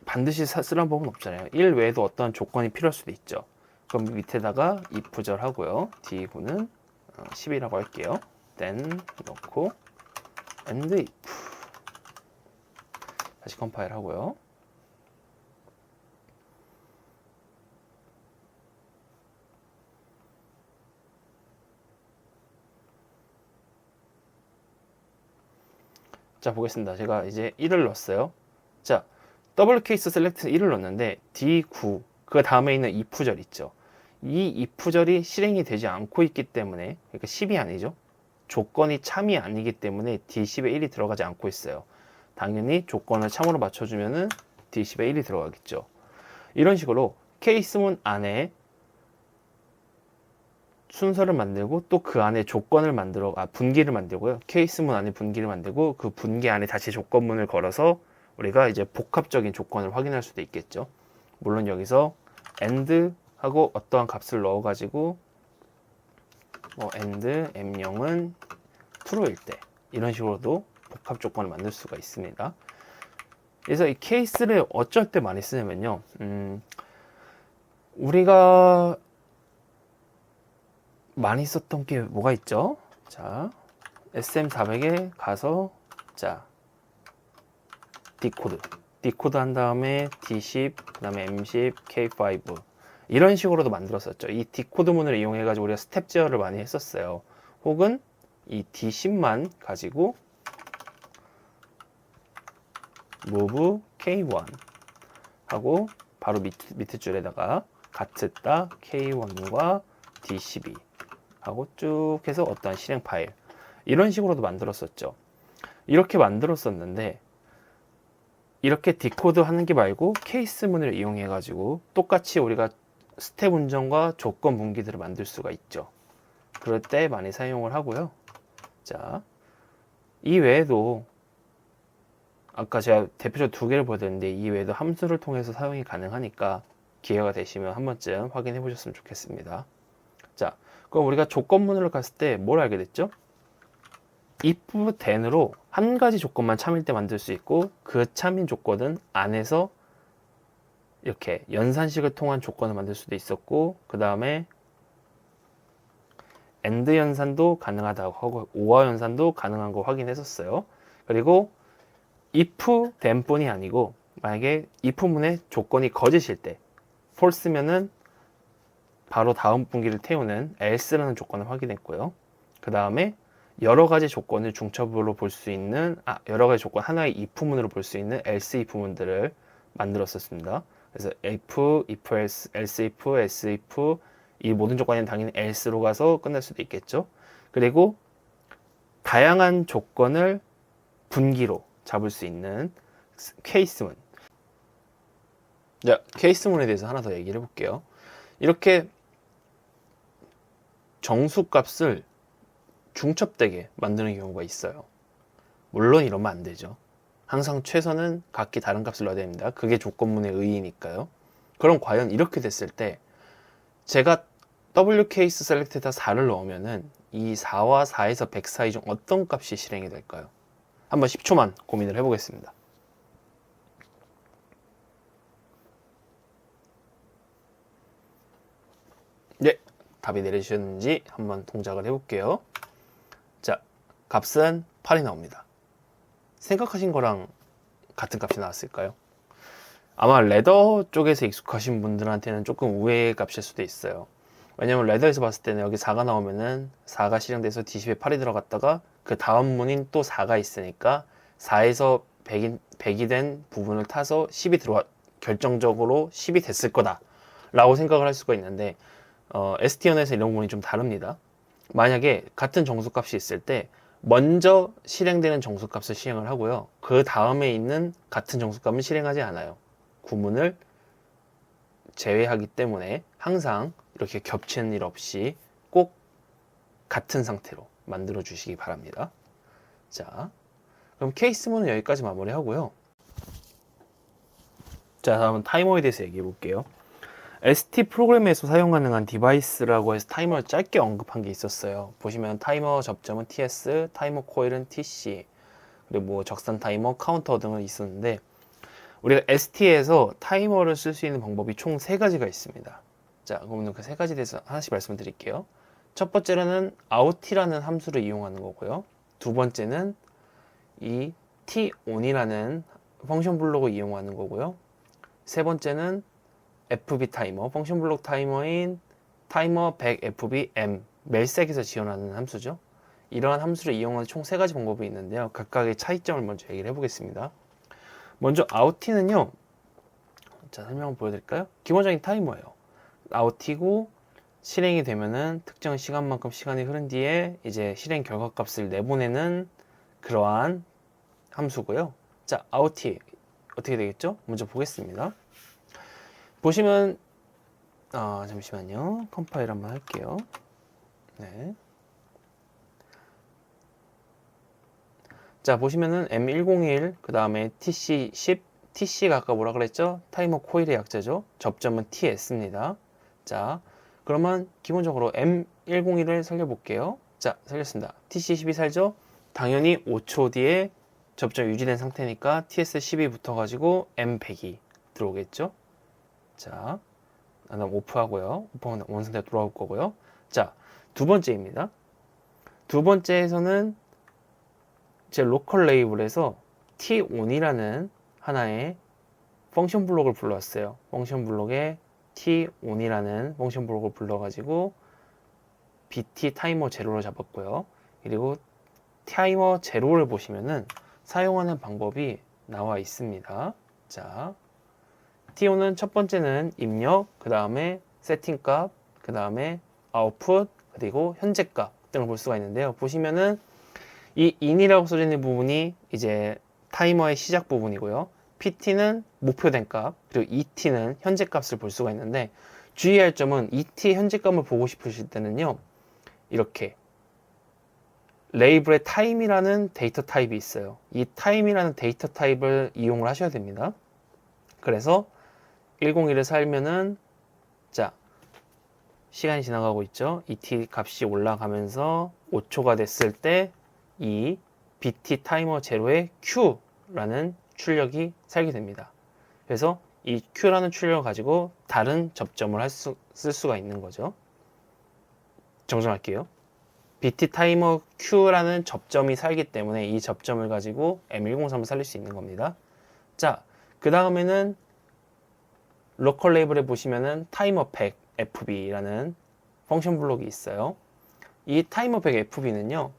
반드시 쓰라는 법은 없잖아요. 1 외에도 어떤 조건이 필요할 수도 있죠. 그럼 밑에다가 if절 하고요. D9는 10이라고 할게요. then 넣고 and if 다시 컴파일 하고요. 자, 보겠습니다. 제가 이제 1을 넣었어요. 자, 더블 케이스 셀렉트 1을 넣었는데 D9 그 다음에 있는 if절 있죠. 이 if절이 실행이 되지 않고 있기 때문에, 그러니까 10이 아니죠. 조건이 참이 아니기 때문에 D10에 1이 들어가지 않고 있어요. 당연히 조건을 참으로 맞춰주면은 D10에 1이 들어가겠죠. 이런 식으로 케이스문 안에 순서를 만들고 또 그 안에 조건을 분기를 만들고요. 케이스문 안에 분기를 만들고 그 분기 안에 다시 조건문을 걸어서 우리가 이제 복합적인 조건을 확인할 수도 있겠죠. 물론 여기서 and 하고 어떠한 값을 넣어가지고 and m0은 true일 때 이런 식으로도 복합 조건을 만들 수가 있습니다. 그래서 이 케이스를 어쩔 때 많이 쓰냐면요. 우리가 많이 썼던 게 뭐가 있죠? 자, SM400에 가서 자, 디코드 한 다음에 D10, 그 다음에 M10, K5 이런 식으로도 만들었었죠. 이 디코드문을 이용해 가지고 우리가 스텝 제어를 많이 했었어요. 혹은 이 D10만 가지고 move K1 하고 바로 밑에 줄에다가 같다 K1과 D12 하고 쭉 해서 어떠한 실행 파일 이런 식으로도 만들었었죠. 이렇게 만들었었는데 이렇게 디코드 하는 게 말고 케이스문을 이용해 가지고 똑같이 우리가 스텝 운전과 조건 분기들을 만들 수가 있죠. 그럴 때 많이 사용을 하고요. 자, 이 외에도 아까 제가 대표적으로 두 개를 보여드렸는데 이 외에도 함수를 통해서 사용이 가능하니까 기회가 되시면 한 번쯤 확인해 보셨으면 좋겠습니다. 자, 그럼 우리가 조건문으로 갔을 때 뭘 알게 됐죠? if then으로 한 가지 조건만 참일 때 만들 수 있고 그 참인 조건은 안에서 이렇게 연산식을 통한 조건을 만들 수도 있었고 그 다음에 AND 연산도 가능하다고 하고 OR 연산도 가능한 거 확인했었어요. 그리고 if then 뿐이 아니고 만약에 if문의 조건이 거짓일 때 false면은 바로 다음 분기를 태우는 else라는 조건을 확인했고요. 그 다음에 여러 가지 조건을 중첩으로 볼 수 있는 여러 가지 조건 하나의 if문으로 볼 수 있는 else if문들을 만들었었습니다. 그래서 if, if else, else if, else if 이 모든 조건은 당연히 else로 가서 끝날 수도 있겠죠. 그리고 다양한 조건을 분기로 잡을 수 있는 케이스문. 자, 케이스문에 대해서 하나 더 얘기를 해볼게요. 이렇게 정수값을 중첩되게 만드는 경우가 있어요. 물론 이러면 안 되죠. 항상 최선은 각기 다른 값을 넣어야 됩니다. 그게 조건문의 의의니까요. 그럼 과연 이렇게 됐을 때 제가 W 케이스 셀렉트에다 4를 넣으면은 이 4와 4에서 100 사이 중 어떤 값이 실행이 될까요? 한번 10초만 고민을 해보겠습니다. 네, 답이 내려주셨는지 한번 동작을 해볼게요. 자, 값은 8이 나옵니다. 생각하신 거랑 같은 값이 나왔을까요? 아마 레더 쪽에서 익숙하신 분들한테는 조금 우회의 값일 수도 있어요. 왜냐면 레더에서 봤을 때는 여기 4가 나오면은 4가 실행돼서 D10에 8이 들어갔다가 그 다음 문인 또 4가 있으니까 4에서 100이 된 부분을 타서 10이 들어와, 결정적으로 10이 됐을 거다 라고 생각을 할 수가 있는데 STN에서 이런 부분이 좀 다릅니다. 만약에 같은 정수값이 있을 때 먼저 실행되는 정수값을 실행을 하고요. 그 다음에 있는 같은 정수값은 실행하지 않아요. 구문을 제외하기 때문에 항상 이렇게 겹치는 일 없이 꼭 같은 상태로 만들어 주시기 바랍니다. 자, 그럼 케이스문은 여기까지 마무리하고요. 자, 다음은 타이머에 대해서 얘기해 볼게요. ST 프로그램에서 사용 가능한 디바이스라고 해서 타이머를 짧게 언급한 게 있었어요. 보시면 타이머 접점은 TS, 타이머 코일은 TC, 그리고 뭐 적산 타이머, 카운터 등은 있었는데 우리가 ST에서 타이머를 쓸 수 있는 방법이 총 3가지가 있습니다. 자, 그러면 그 3가지에 대해서 하나씩 말씀드릴게요. 첫 번째는 out이라는 함수를 이용하는 거고요. 두 번째는 이 TON이라는 펑션 블록을 이용하는 거고요. 세 번째는 FB 타이머, 펑션 블록 타이머인 타이머 100 FB M, 멜색에서 지원하는 함수죠. 이러한 함수를 이용하는 총 3가지 방법이 있는데요. 각각의 차이점을 먼저 얘기를 해보겠습니다. 먼저 out는요. 자, 설명을 보여드릴까요? 기본적인 타이머예요. out이고 실행이 되면은 특정 시간만큼 시간이 흐른 뒤에 이제 실행 결과값을 내보내는 그러한 함수고요. 자, out이 어떻게 되겠죠? 먼저 보겠습니다. 보시면 잠시만요. 컴파일 한번 할게요. 네. 자, 보시면은 M101, 그 다음에 TC10, TC가 아까 뭐라 그랬죠? 타이머 코일의 약자죠? 접점은 TS입니다. 자, 그러면 기본적으로 M101을 살려볼게요. 자, 살렸습니다. TC10이 살죠? 당연히 5초 뒤에 접점 유지된 상태니까 TS10이 붙어가지고 M100이 들어오겠죠? 자, 그다음 오프하고요. 오프하면 원상태가 돌아올 거고요. 자, 두 번째입니다. 두 번째에서는 제 로컬 레이블에서 TON이라는 하나의 펑션 블록을 불러왔어요. 펑션 블록에 TON이라는 펑션 블록을 불러가지고 BT 타이머 제로를 잡았고요. 그리고 타이머 제로를 보시면은 사용하는 방법이 나와 있습니다. 자, TO는 첫 번째는 입력, 그 다음에 세팅값, 그 다음에 아웃풋, 그리고 현재값 등을 볼 수가 있는데요. 보시면은 이 in이라고 써져 있는 부분이 이제 타이머의 시작 부분이고요. PT는 목표된 값, 그리고 ET는 현재 값을 볼 수가 있는데 주의할 점은 ET 현재 값을 보고 싶으실 때는요. 이렇게 레이블에 time이라는 데이터 타입이 있어요. 이 time이라는 데이터 타입을 이용을 하셔야 됩니다. 그래서 101을 살면은 자, 시간이 지나가고 있죠. ET 값이 올라가면서 5초가 됐을 때 이 BT 타이머 제로의 Q라는 출력이 살게 됩니다. 그래서 이 Q라는 출력을 가지고 다른 접점을 쓸 수가 있는 거죠. 정정할게요. BT 타이머 Q라는 접점이 살기 때문에 이 접점을 가지고 M103을 살릴 수 있는 겁니다. 자, 그 다음에는 로컬 레이블에 보시면은 타이머 100 FB라는 펑션 블록이 있어요. 이 타이머 100 FB는요.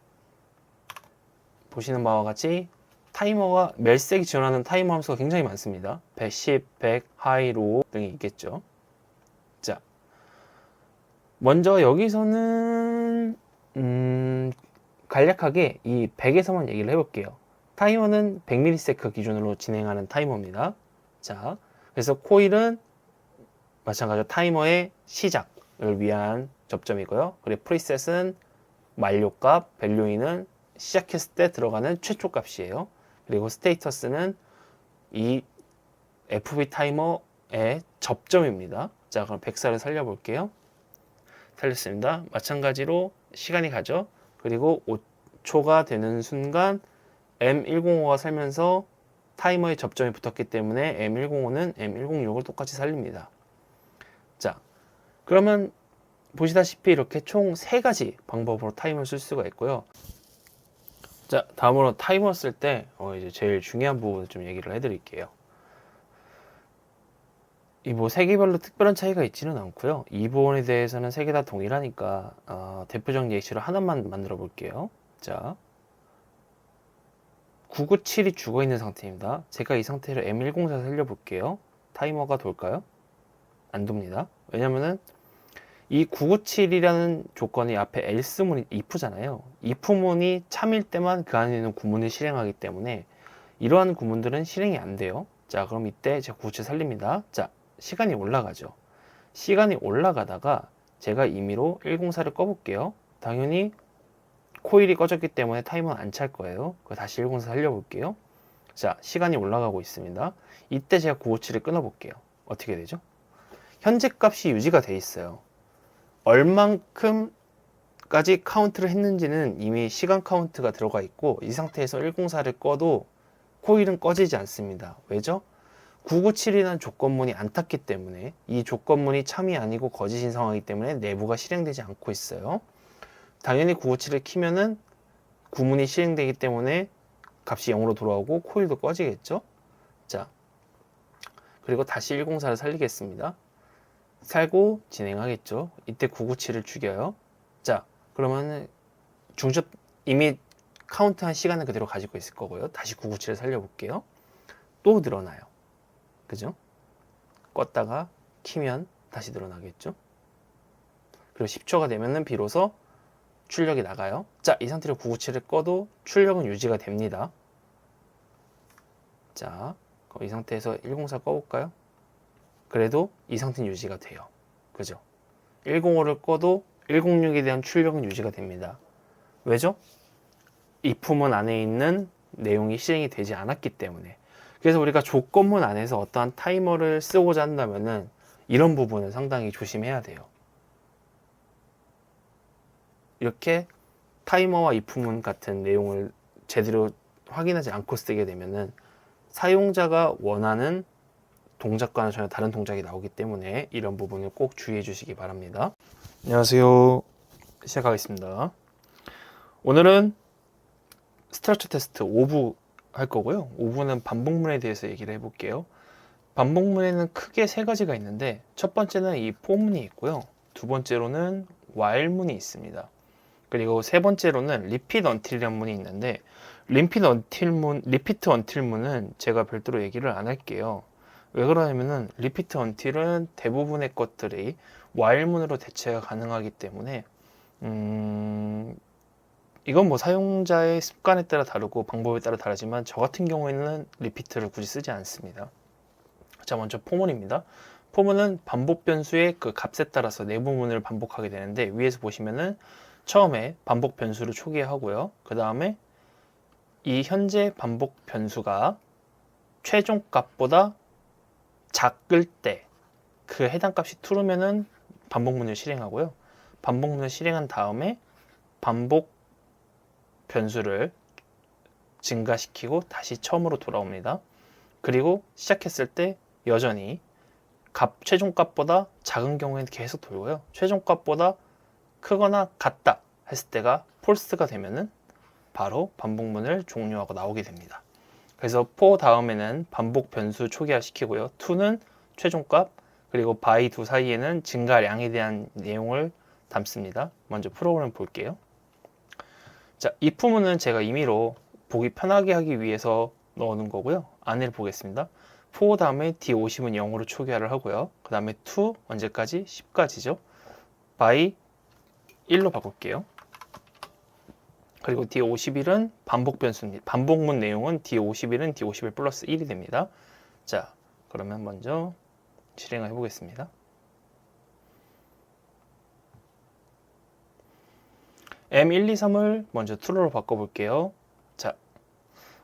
보시는 바와 같이 타이머가 멜색이 지원하는 타이머 함수가 굉장히 많습니다. 110, 100, 하이, 로우 등이 있겠죠. 자, 먼저 여기서는 간략하게 이 100에서만 얘기를 해볼게요. 타이머는 100ms 기준으로 진행하는 타이머입니다. 자, 그래서 코일은 마찬가지로 타이머의 시작을 위한 접점이고요. 그리고 프리셋은 만료값, 밸류인은 시작했을 때 들어가는 최초 값이에요. 그리고 스테이터스는 이 FB 타이머의 접점입니다. 자, 그럼 104를 살려볼게요. 살렸습니다. 마찬가지로 시간이 가죠. 그리고 5초가 되는 순간 M105가 살면서 타이머에 접점이 붙었기 때문에 M105는 M106을 똑같이 살립니다. 자, 그러면 보시다시피 이렇게 총 3가지 방법으로 타이머를 쓸 수가 있고요. 자, 다음으로 타이머 쓸 때 이제 제일 중요한 부분을 좀 얘기를 해드릴게요. 이 뭐 세계별로 특별한 차이가 있지는 않고요. 이 부분에 대해서는 세 개 다 동일하니까 대표적 예시로 하나만 만들어 볼게요. 자, 997이 죽어 있는 상태입니다. 제가 이 상태로 M104 살려볼게요. 타이머가 돌까요? 안 돕니다. 왜냐면은 이 997이라는 조건이 앞에 else문이 if잖아요. if문이 참일 때만 그 안에 있는 구문을 실행하기 때문에 이러한 구문들은 실행이 안 돼요. 자, 그럼 이때 제가 997 살립니다. 자, 시간이 올라가죠. 시간이 올라가다가 제가 임의로 104를 꺼볼게요. 당연히 코일이 꺼졌기 때문에 타이머는 안 찰 거예요. 다시 104 살려볼게요. 자, 시간이 올라가고 있습니다. 이때 제가 957을 끊어볼게요. 어떻게 되죠? 현재 값이 유지가 돼 있어요. 얼만큼까지 카운트를 했는지는 이미 시간 카운트가 들어가 있고 이 상태에서 104를 꺼도 코일은 꺼지지 않습니다. 왜죠? 997이라는 조건문이 안 탔기 때문에 이 조건문이 참이 아니고 거짓인 상황이기 때문에 내부가 실행되지 않고 있어요. 당연히 997을 키면은 구문이 실행되기 때문에 값이 0으로 돌아오고 코일도 꺼지겠죠. 자, 그리고 다시 104를 살리겠습니다. 살고 진행하겠죠. 이때 997을 죽여요. 자, 그러면은 중첩 이미 카운트한 시간은 그대로 가지고 있을 거고요. 다시 997을 살려볼게요. 또 늘어나요. 그죠? 껐다가 키면 다시 늘어나겠죠. 그리고 10초가 되면은 비로소 출력이 나가요. 자, 이 상태로 997을 꺼도 출력은 유지가 됩니다. 자, 이 상태에서 104 꺼볼까요? 그래도 이 상태는 유지가 돼요. 그죠? 105를 꺼도 106에 대한 출력은 유지가 됩니다. 왜죠? if문 안에 있는 내용이 실행이 되지 않았기 때문에. 그래서 우리가 조건문 안에서 어떠한 타이머를 쓰고자 한다면은 이런 부분은 상당히 조심해야 돼요. 이렇게 타이머와 if문 같은 내용을 제대로 확인하지 않고 쓰게 되면은 사용자가 원하는 동작과는 전혀 다른 동작이 나오기 때문에 이런 부분을 꼭 주의해 주시기 바랍니다. 안녕하세요. 시작하겠습니다. 오늘은 스트럭처 테스트 5부 할 거고요. 5부는 반복문에 대해서 얘기를 해볼게요. 반복문에는 크게 3가지가 있는데 첫 번째는 이 for문이 있고요. 두 번째로는 while문이 있습니다. 그리고 세 번째로는 repeat until이라는 문이 있는데 repeat until문은 제가 별도로 얘기를 안 할게요. 왜 그러냐면은 repeat until은 대부분의 것들이 while문으로 대체가 가능하기 때문에 이건 뭐 사용자의 습관에 따라 다르고 방법에 따라 다르지만 저 같은 경우에는 repeat를 굳이 쓰지 않습니다. 자, 먼저 for문입니다. for문은 반복 변수의 그 값에 따라서 내부문을 반복하게 되는데 위에서 보시면은 처음에 반복 변수를 초기화하고요. 그 다음에 이 현재 반복 변수가 최종 값보다 작을 때 그 해당 값이 true면은 반복문을 실행하고요. 반복문을 실행한 다음에 반복 변수를 증가시키고 다시 처음으로 돌아옵니다. 그리고 시작했을 때 여전히 최종 값보다 작은 경우에는 계속 돌고요. 최종 값보다 크거나 같다 했을 때가 false가 되면은 바로 반복문을 종료하고 나오게 됩니다. 그래서 for 다음에는 반복 변수 초기화 시키고요. to는 최종값, 그리고 by 두 사이에는 증가량에 대한 내용을 담습니다. 먼저 프로그램 볼게요. 자, if문은 제가 임의로 보기 편하게 하기 위해서 넣어놓은 거고요. 안을 보겠습니다. for 다음에 d50은 0으로 초기화를 하고요. 그 다음에 to 언제까지? 10까지죠. by 1로 바꿀게요. 그리고 D51은 반복 변수입니다. 반복문 내용은 D51은 D51 플러스 1이 됩니다. 자, 그러면 먼저 실행을 해보겠습니다. M123을 먼저 true로 바꿔볼게요. 자,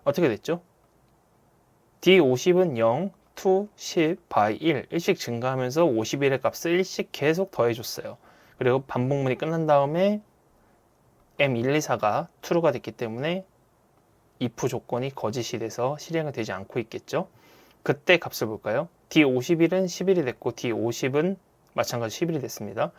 어떻게 됐죠? D50은 0, 2, 10, by 1, 1씩 증가하면서 51의 값을 1씩 계속 더해줬어요. 그리고 반복문이 끝난 다음에 M124가 true가 됐기 때문에 if 조건이 거짓이 돼서 실행이 되지 않고 있겠죠. 그때 값을 볼까요? D51은 11이 됐고 D50은 마찬가지 11이 됐습니다.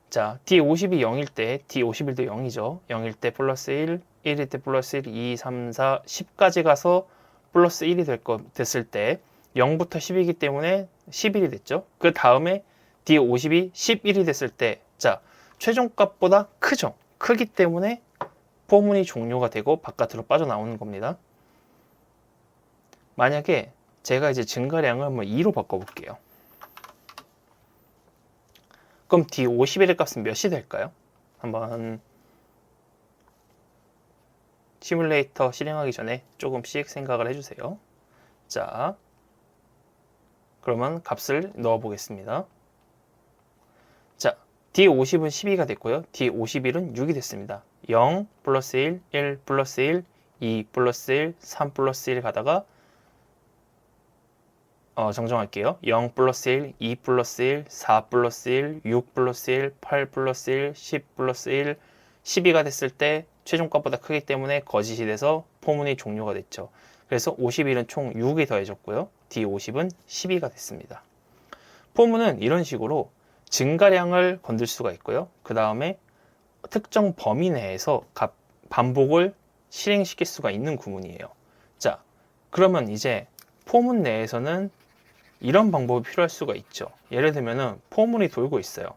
자, D50이 0일 때 D51도 0이죠. 0일 때 플러스 1, 1일 때 플러스 1, 2, 3, 4, 10까지 가서 플러스 1이 됐을 때 0부터 10이기 때문에 11이 됐죠. 그 다음에 D50이 11이 됐을 때, 자, 최종값보다 크죠. 크기 때문에 포문이 종료가 되고 바깥으로 빠져나오는 겁니다. 만약에 제가 이제 증가량을 한번 2로 바꿔볼게요. 그럼 D51의 값은 몇이 될까요? 한번 시뮬레이터 실행하기 전에 조금씩 생각을 해주세요. 자, 그러면 값을 넣어 보겠습니다. 자, D50은 12가 됐고요. D51은 6이 됐습니다. 0 플러스 1, 1 플러스 1, 2 플러스 1, 3 플러스 1 가다가 정정할게요. 0 플러스 1, 2 플러스 1, 4 플러스 1, 6 플러스 1, 8 플러스 1, 10 플러스 1, 12가 됐을 때 최종값보다 크기 때문에 거짓이 돼서 포문이 종료가 됐죠. 그래서 51은 총 6이 더해졌고요. D50은 12가 됐습니다. 포문은 이런 식으로 증가량을 건들 수가 있고요. 그 다음에 특정 범위 내에서 반복을 실행시킬 수가 있는 구문이에요. 자, 그러면 이제 포문 내에서는 이런 방법이 필요할 수가 있죠. 예를 들면은 포문이 돌고 있어요.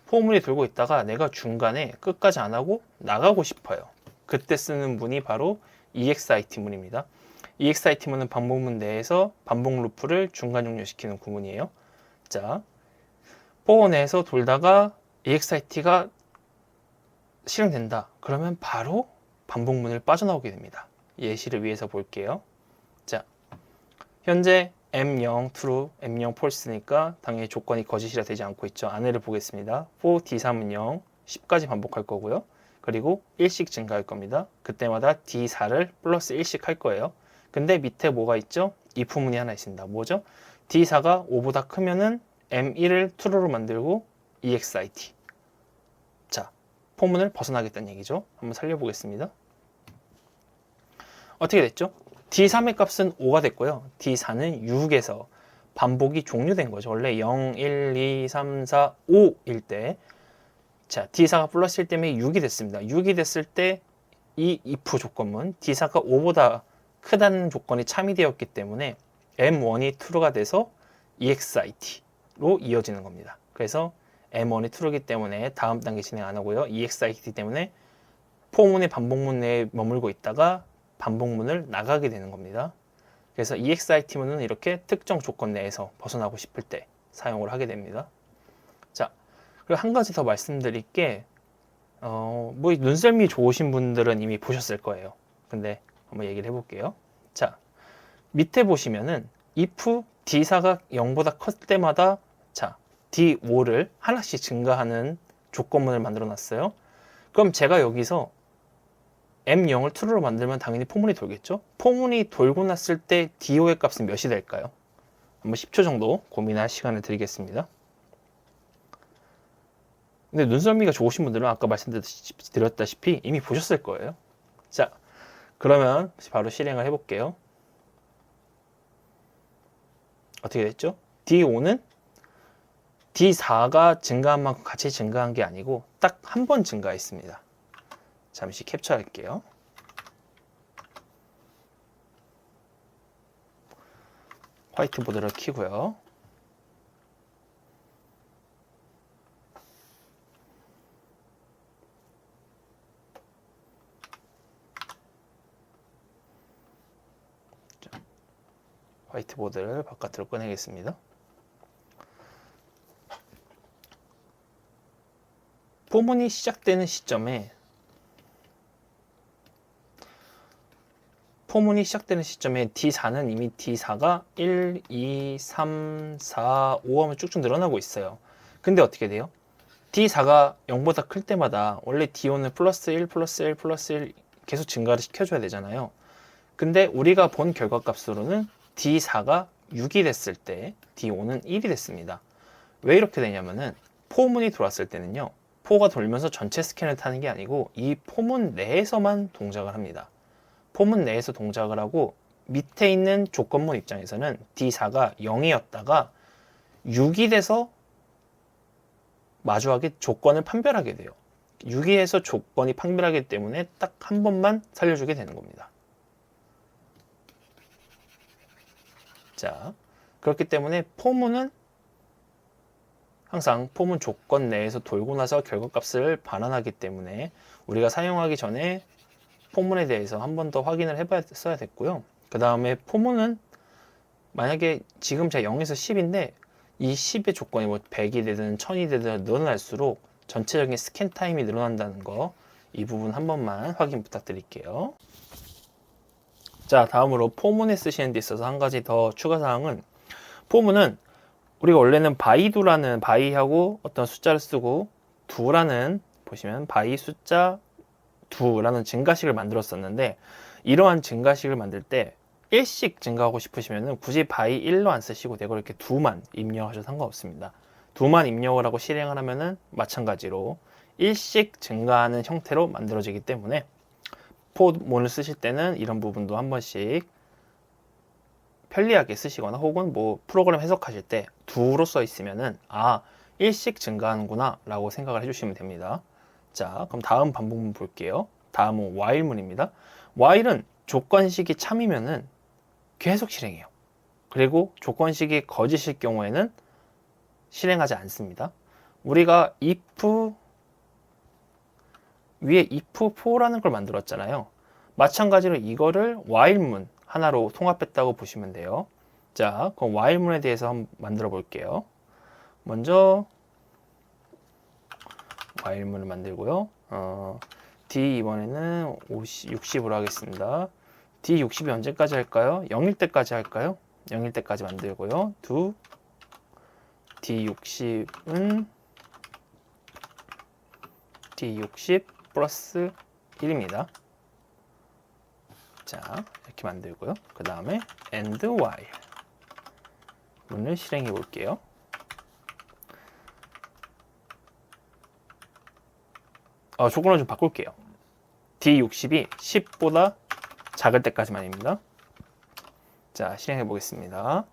포문이 돌고 있다가 내가 중간에 끝까지 안 하고 나가고 싶어요. 그때 쓰는 문이 바로 EXIT 문입니다. EXIT 문은 반복문 내에서 반복 루프를 중간 종료시키는 구문이에요. 자, 포 내에서 돌다가 EXIT가 실행된다. 그러면 바로 반복문을 빠져나오게 됩니다. 예시를 위해서 볼게요. 자, 현재 M0 true, M0 false니까 당연히 조건이 거짓이라 되지 않고 있죠. 안에를 보겠습니다. for D3은 0, 10까지 반복할 거고요. 그리고 1씩 증가할 겁니다. 그때마다 D4를 플러스 1씩 할 거예요. 근데 밑에 뭐가 있죠? if 문이 하나 있습니다. 뭐죠? D4가 5보다 크면은 M1을 true로 만들고 EXIT. 자, 포문을 벗어나겠다는 얘기죠. 한번 살려보겠습니다. 어떻게 됐죠? D3의 값은 5가 됐고요. D4는 6에서 반복이 종료된 거죠. 원래 0, 1, 2, 3, 4, 5일 때, 자, D4가 플러스 1 때문에 6이 됐습니다. 6이 됐을 때 이 if 조건문, D4가 5보다 크다는 조건이 참이되었기 때문에 M1이 true가 돼서 EXIT로 이어지는 겁니다. 그래서 M1이 true이기 때문에 다음 단계 진행 안 하고요. EXIT 때문에 포문의 반복문 내에 머물고 있다가 반복문을 나가게 되는 겁니다. 그래서 EXIT문은 이렇게 특정 조건 내에서 벗어나고 싶을 때 사용을 하게 됩니다. 자, 그리고 한 가지 더 말씀드릴 게 뭐 눈썰미 좋으신 분들은 이미 보셨을 거예요. 근데 한번 얘기를 해볼게요. 자, 밑에 보시면은 if D4가 0보다 컸을 때마다 자, D5를 하나씩 증가하는 조건문을 만들어 놨어요. 그럼 제가 여기서 M0을 true로 만들면 당연히 포문이 돌겠죠? 포문이 돌고 났을 때 D5의 값은 몇이 될까요? 한번 10초 정도 고민할 시간을 드리겠습니다. 근데 눈썰미가 좋으신 분들은 아까 말씀드렸다시피 이미 보셨을 거예요. 자, 그러면 바로 실행을 해볼게요. 어떻게 됐죠? D5는 D4가 증가한 만큼 같이 증가한 게 아니고 딱 한 번 증가했습니다. 잠시 캡처할게요. 화이트보드를 켜고요. 화이트보드를 바깥으로 꺼내겠습니다. 포문이 시작되는 시점에 D4는 이미 D4가 1, 2, 3, 4, 5 하면 쭉쭉 늘어나고 있어요. 근데 어떻게 돼요? D4가 0보다 클 때마다 원래 D5는 플러스 1, 플러스 1, 플러스 1 계속 증가를 시켜줘야 되잖아요. 근데 우리가 본 결과값으로는 D4가 6이 됐을 때 D5는 1이 됐습니다. 왜 이렇게 되냐면은 포문이 돌았을 때는요. 포가 돌면서 전체 스캔을 타는 게 아니고 이 포문 내에서만 동작을 합니다. 포문 내에서 동작을 하고 밑에 있는 조건문 입장에서는 D4가 0이었다가 6이 돼서 마주하게 조건을 판별하게 돼요. 6위에서 조건이 판별하기 때문에 딱 한 번만 살려주게 되는 겁니다. 자, 그렇기 때문에 포문은 항상 포문 조건 내에서 돌고 나서 결과값을 반환하기 때문에 우리가 사용하기 전에 포문에 대해서 한 번 더 확인을 해봤어야 됐고요. 그 다음에 포문은 만약에 지금 제가 0에서 10인데 이 10의 조건이 뭐 100이 되든 1000이 되든 늘어날수록 전체적인 스캔 타임이 늘어난다는 거, 이 부분 한 번만 확인 부탁드릴게요. 자, 다음으로 포문에 쓰시는 데 있어서 한 가지 더 추가 사항은, 포문은 우리가 원래는 바이두라는 바이하고 어떤 숫자를 쓰고 두라는, 보시면 바이 숫자 두라는 증가식을 만들었었는데, 이러한 증가식을 만들 때 1씩 증가하고 싶으시면 굳이 바이 1로 안 쓰시고 되고 이렇게 두만 입력하셔도 상관없습니다. 두만 입력을 하고 실행을 하면은 마찬가지로 1씩 증가하는 형태로 만들어지기 때문에 포문을 쓰실 때는 이런 부분도 한 번씩 편리하게 쓰시거나 혹은 뭐 프로그램 해석하실 때 두로 써 있으면은 1씩 증가하는구나 라고 생각을 해주시면 됩니다. 자, 그럼 다음 반복문 볼게요. 다음은 while문입니다. while은 조건식이 참이면은 계속 실행해요. 그리고 조건식이 거짓일 경우에는 실행하지 않습니다. 우리가 if 위에 if for라는 걸 만들었잖아요. 마찬가지로 이거를 while문 하나로 통합했다고 보시면 돼요. 자, 그럼 while문에 대해서 한번 만들어 볼게요. 먼저 while문을 만들고요. D 이번에는 60으로 하겠습니다. D60이 언제까지 할까요? 0일 때까지 할까요? 0일 때까지 만들고요. D60은 D60 플러스 1입니다. 자, 이렇게 만들고요. 그 다음에 and while 문을 실행해 볼게요. 조건을 좀 바꿀게요. D60이 10보다 작을 때까지만입니다. 자, 실행해 보겠습니다.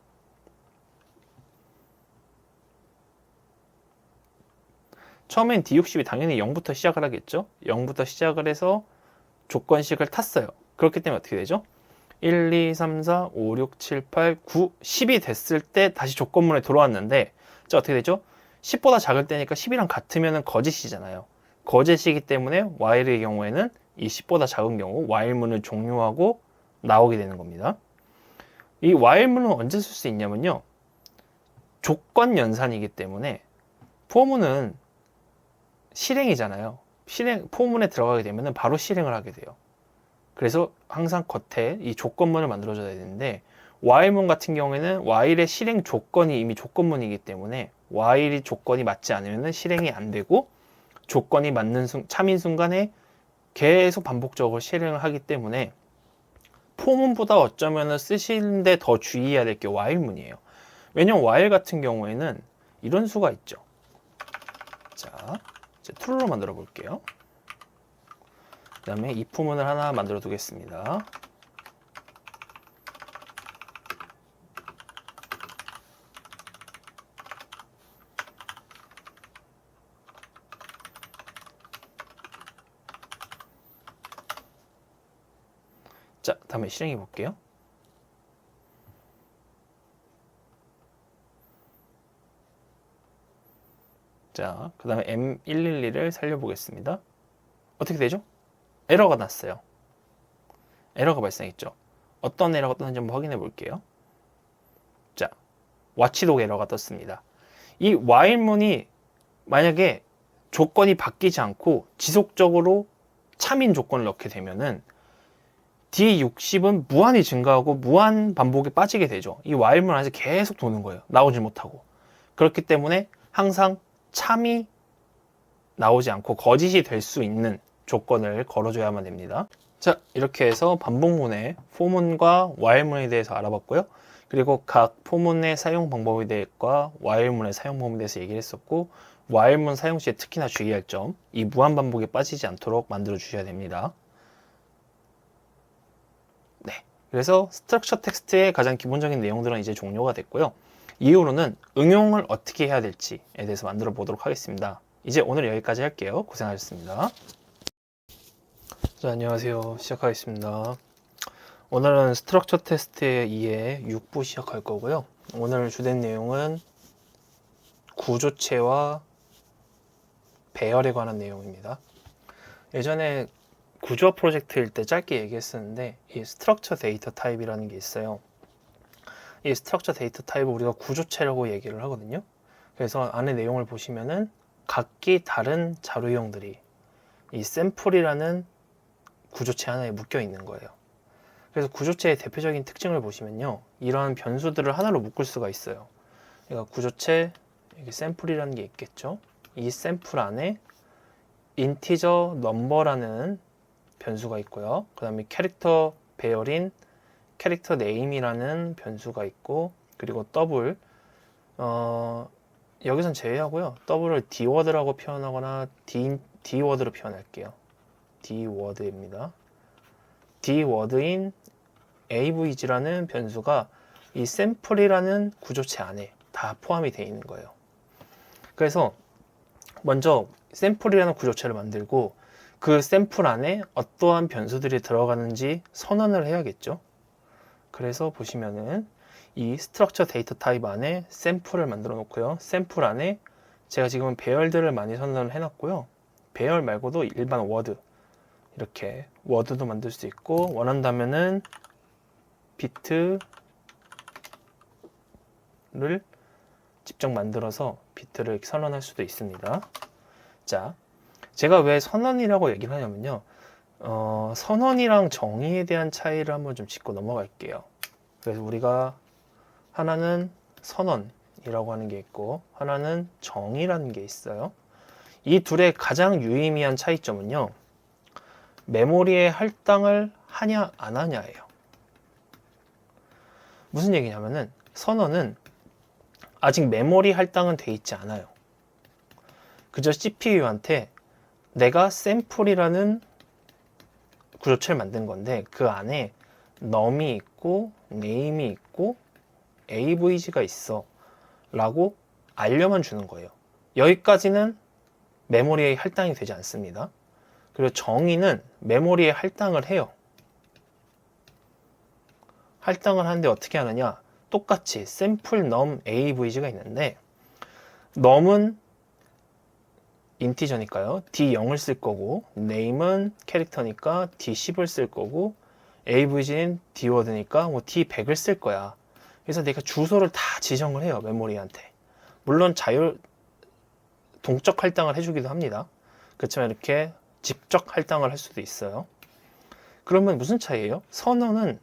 처음엔 D60이 당연히 0부터 시작을 하겠죠. 0부터 시작을 해서 조건식을 탔어요. 그렇기 때문에 어떻게 되죠? 1, 2, 3, 4, 5, 6, 7, 8, 9, 10이 됐을 때 다시 조건문에 돌아왔는데, 자, 어떻게 되죠? 10보다 작을 때니까 10이랑 같으면 거짓이잖아요. 거짓이기 때문에 while의 경우에는 이 10보다 작은 경우 while문을 종료하고 나오게 되는 겁니다. 이 while문은 언제 쓸 수 있냐면요, 조건 연산이기 때문에 포문은 실행이잖아요. 포문에 들어가게 되면 바로 실행을 하게 돼요. 그래서 항상 겉에 이 조건문을 만들어줘야 되는데, while문 같은 경우에는 while의 실행 조건이 이미 조건문이기 때문에 while이 조건이 맞지 않으면 실행이 안 되고, 조건이 맞는 참인 순간에 계속 반복적으로 실행을 하기 때문에 포문보다 어쩌면 쓰시는데 더 주의해야 될 게 while문이에요. 왜냐면 while 같은 경우에는 이런 수가 있죠. 자, 이제 true로 만들어 볼게요. 그 다음에 if문을 하나 만들어 두겠습니다. 자, 다음에 실행해 볼게요. 자, 그 다음에 M112를 살려보겠습니다. 어떻게 되죠? 에러가 났어요. 에러가 발생했죠. 어떤 에러가 떴는지 한번 확인해 볼게요. 자, watchdog 에러가 떴습니다. 이 while문이 만약에 조건이 바뀌지 않고 지속적으로 참인 조건을 넣게 되면은 D60은 무한히 증가하고 무한 반복에 빠지게 되죠. 이 while문 안에서 계속 도는 거예요. 나오지 못하고. 그렇기 때문에 항상 참이 나오지 않고 거짓이 될 수 있는 조건을 걸어줘야만 됩니다. 자, 이렇게 해서 반복문의 for문과 while문에 대해서 알아봤고요. 그리고 각 for문의 사용 방법에 대해서 while문의 사용 방법에 대해서 얘기를 했었고, while문 사용 시에 특히나 주의할 점, 이 무한 반복에 빠지지 않도록 만들어 주셔야 됩니다. 네. 그래서 스트럭처 텍스트의 가장 기본적인 내용들은 이제 종료가 됐고요. 이후로는 응용을 어떻게 해야 될지에 대해서 만들어 보도록 하겠습니다. 이제 오늘 여기까지 할게요. 고생하셨습니다. 자, 안녕하세요. 시작하겠습니다. 오늘은 스트럭처 테스트의 2의 6부 시작할 거고요. 오늘 주된 내용은 구조체와 배열에 관한 내용입니다. 예전에 구조 프로젝트일 때 짧게 얘기했었는데 이 스트럭처 데이터 타입이라는 게 있어요. 이 스트럭처 데이터 타입을 우리가 구조체라고 얘기를 하거든요. 그래서 안에 내용을 보시면은 각기 다른 자료 유형들이 이 샘플이라는 구조체 하나에 묶여 있는 거예요. 그래서 구조체의 대표적인 특징을 보시면요, 이러한 변수들을 하나로 묶을 수가 있어요. 그러니까 구조체, 여기 샘플이라는 게 있겠죠. 이 샘플 안에 인티저 넘버라는 변수가 있고요. 그 다음에 캐릭터 배열인 캐릭터 네임이라는 변수가 있고, 그리고 더블, 여기선 제외하고요. 더블을 dword라고 표현하거나 dword로 표현할게요. dword입니다. dword인 avg라는 변수가 이 샘플이라는 구조체 안에 다 포함이 되어 있는 거예요. 그래서 먼저 샘플이라는 구조체를 만들고 그 샘플 안에 어떠한 변수들이 들어가는지 선언을 해야겠죠. 그래서 보시면은 이 스트럭처 데이터 타입 안에 샘플을 만들어 놓고요. 샘플 안에 제가 지금 배열들을 많이 선언을 해놨고요. 배열 말고도 일반 워드, 이렇게 워드도 만들 수 있고, 원한다면은 비트를 직접 만들어서 비트를 선언할 수도 있습니다. 자, 제가 왜 선언이라고 얘기를 하냐면요, 선언이랑 정의에 대한 차이를 한번 좀 짚고 넘어갈게요. 그래서 우리가 하나는 선언이라고 하는 게 있고 하나는 정의라는 게 있어요. 이 둘의 가장 유의미한 차이점은요, 메모리에 할당을 하냐 안 하냐예요. 무슨 얘기냐면은 선언은 아직 메모리 할당은 돼 있지 않아요. 그저 CPU한테 내가 샘플이라는 구조체를 만든 건데 그 안에 num이 있고 name이 있고 avg가 있어 라고 알려만 주는 거예요. 여기까지는 메모리에 할당이 되지 않습니다. 그리고 정의는 메모리에 할당을 해요. 할당을 하는데 어떻게 하느냐, 똑같이 sample num avg가 있는데 num은 인티저니까요 d0을 쓸 거고, name은 캐릭터니까 d10을 쓸 거고, avg는 dword니까 뭐 d100을 쓸 거야. 그래서 내가 주소를 다 지정을 해요, 메모리한테. 물론 동적 할당을 해주기도 합니다. 그렇지만 이렇게 직접 할당을 할 수도 있어요. 그러면 무슨 차이예요? 선언은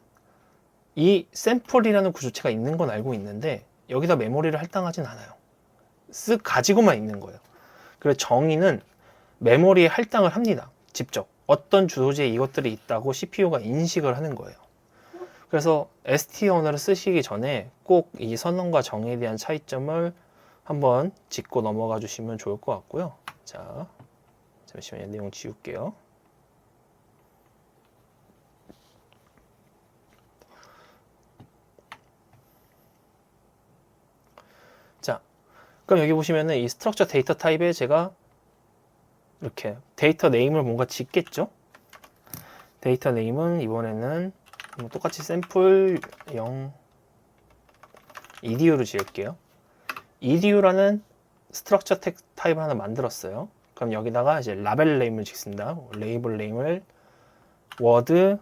이 샘플이라는 구조체가 있는 건 알고 있는데 여기다 메모리를 할당하진 않아요. 가지고만 있는 거예요. 그래서 정의는 메모리에 할당을 합니다. 직접. 어떤 주소지에 이것들이 있다고 CPU가 인식을 하는 거예요. 그래서 ST 언어를 쓰시기 전에 꼭 이 선언과 정의에 대한 차이점을 한번 짚고 넘어가 주시면 좋을 것 같고요. 자, 잠시만요. 내용 지울게요. 자, 그럼 여기 보시면은 이 스트럭처 데이터 타입에 제가 이렇게 데이터 네임을 뭔가 짓겠죠? 데이터 네임은 이번에는 똑같이 샘플 0 edu로 지을게요. edu라는 스트럭처 타입을 하나 만들었어요. 그럼 여기다가 이제 라벨 네임을 짓습니다. 레이블 네임을 워드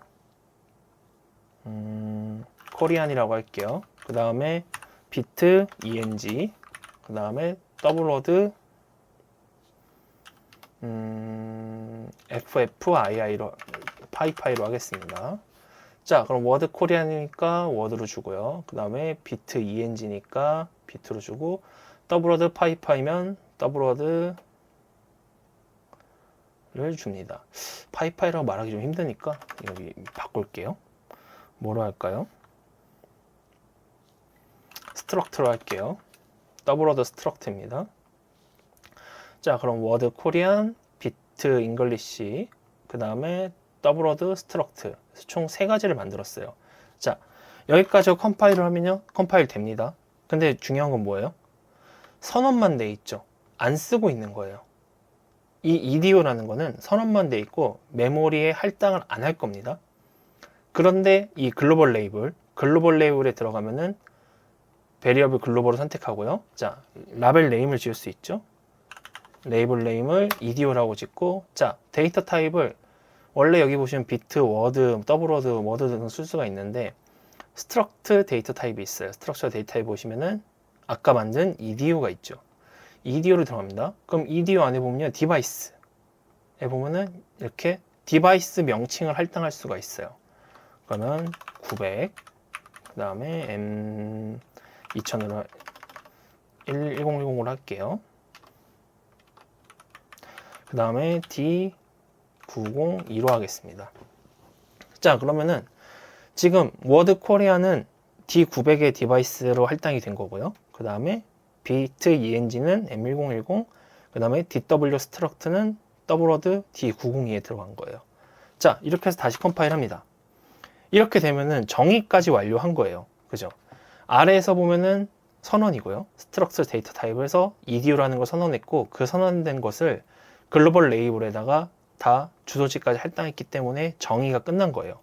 코리안이라고 할게요. 그 다음에 비트 eng, 그 다음에 더블워드 FFII로 파이파이로 하겠습니다. 자, 그럼 워드 코리안이니까 워드로 주고요. 그 다음에 비트 eng니까 비트로 주고, 더블워드 파이파이면 더블워드를 줍니다. 파이파이라고 말하기 좀 힘드니까 여기 바꿀게요. 뭐로 할까요? 스트럭트로 할게요. 더블워드 스트럭트입니다. 자, 그럼 워드 코리안, 비트 잉글리시, 그 다음에 더블워드, 스트럭트 총 3가지를 만들었어요. 자, 여기까지 컴파일을 하면요, 컴파일 됩니다. 근데 중요한 건 뭐예요? 선언만 돼 있죠. 안 쓰고 있는 거예요. 이 EDO라는 거는 선언만 돼 있고 메모리에 할당을 안 할 겁니다. 그런데 이 글로벌 레이블에 들어가면은 베리어블 글로벌을 선택하고요. 자, 라벨 네임을 지을 수 있죠. 레이블 네임을 EDO라고 짓고, 자, 데이터 타입을 원래 여기 보시면 비트, 워드, 더블워드, 워드 등을 쓸 수가 있는데 스트럭트 데이터 타입이 있어요. 스트럭처 데이터 타입 보시면은 아까 만든 EDO가 있죠. EDO를 들어갑니다. 그럼 EDO 안에 보면요, 디바이스에 보면은 이렇게 디바이스 명칭을 할당할 수가 있어요. 그러면 900, 그 다음에 M2000으로 1010으로 할게요. 그 다음에 D902로 하겠습니다. 자, 그러면은 지금 워드 코리아는 D900의 디바이스로 할당이 된 거고요. 그 다음에 비트 ENG는 M1010, 그 다음에 DW 스트럭트는 더블워드 D902에 들어간 거예요. 자, 이렇게 해서 다시 컴파일 합니다. 이렇게 되면은 정의까지 완료한 거예요. 그죠? 아래에서 보면은 선언이고요. 스트럭처 데이터 타입에서 EDO라는 걸 선언했고, 그 선언된 것을 글로벌 레이블에다가 다 주소지까지 할당했기 때문에 정의가 끝난 거예요.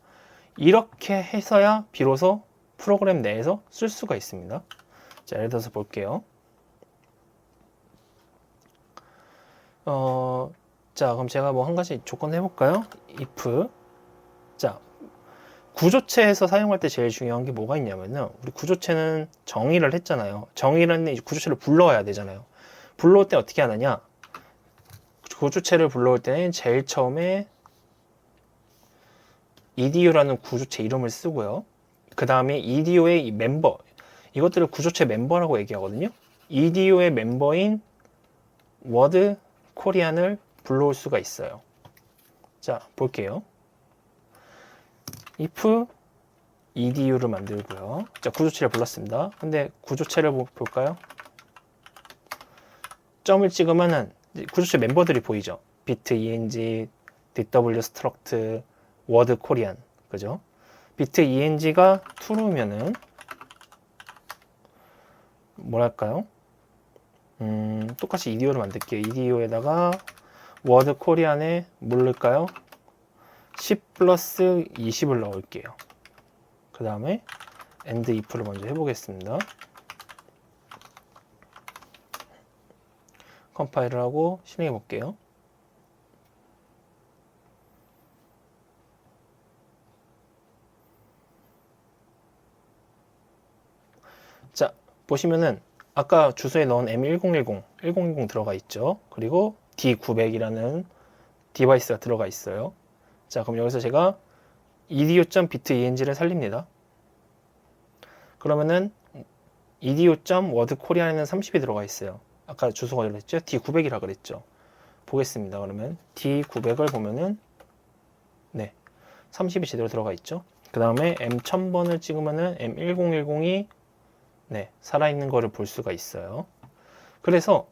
이렇게 해서야 비로소 프로그램 내에서 쓸 수가 있습니다. 자, 예를 들어서 볼게요. 자, 그럼 제가 뭐 한 가지 조건 해볼까요? if. 자, 구조체에서 사용할 때 제일 중요한 게 뭐가 있냐면요. 우리 구조체는 정의를 했잖아요. 정의를 했는데 구조체를 불러와야 되잖아요. 불러올 때 어떻게 하느냐? 구조체를 불러올 때는 제일 처음에 EDO라는 구조체 이름을 쓰고요. 그 다음에 EDO의 멤버, 이것들을 구조체 멤버라고 얘기하거든요. EDO의 멤버인 워드 코리안을 불러올 수가 있어요. 자, 볼게요. if EDO를 만들고요. 자, 구조체를 불렀습니다. 근데 구조체를 볼까요? 점을 찍으면은 구조체 멤버들이 보이죠. 비트 ENG, DW 스트럭트, 워드 코리안, 그죠? 비트 ENG가 true면은 뭐랄까요? 똑같이 EDO를 만들게요. EDO에다가 워드 코리안에 뭘 넣을까요? 10 플러스 20을 넣을게요. 그 다음에 and if를 먼저 해보겠습니다. 컴파일을 하고 실행해 볼게요. 자, 보시면은 아까 주소에 넣은 M1010, 1010 들어가 있죠. 그리고 D900이라는 디바이스가 들어가 있어요. 자, 그럼 여기서 제가 edo.biteng를 살립니다. 그러면은 edo.word코리안에는 30이 들어가 있어요. 아까 주소가 그랬죠? D900이라 그랬죠. 보겠습니다. 그러면 D900을 보면은 네, 30이 제대로 들어가 있죠. 그 다음에 M1000번을 찍으면은 M1010이 네, 살아있는 거를 볼 수가 있어요. 그래서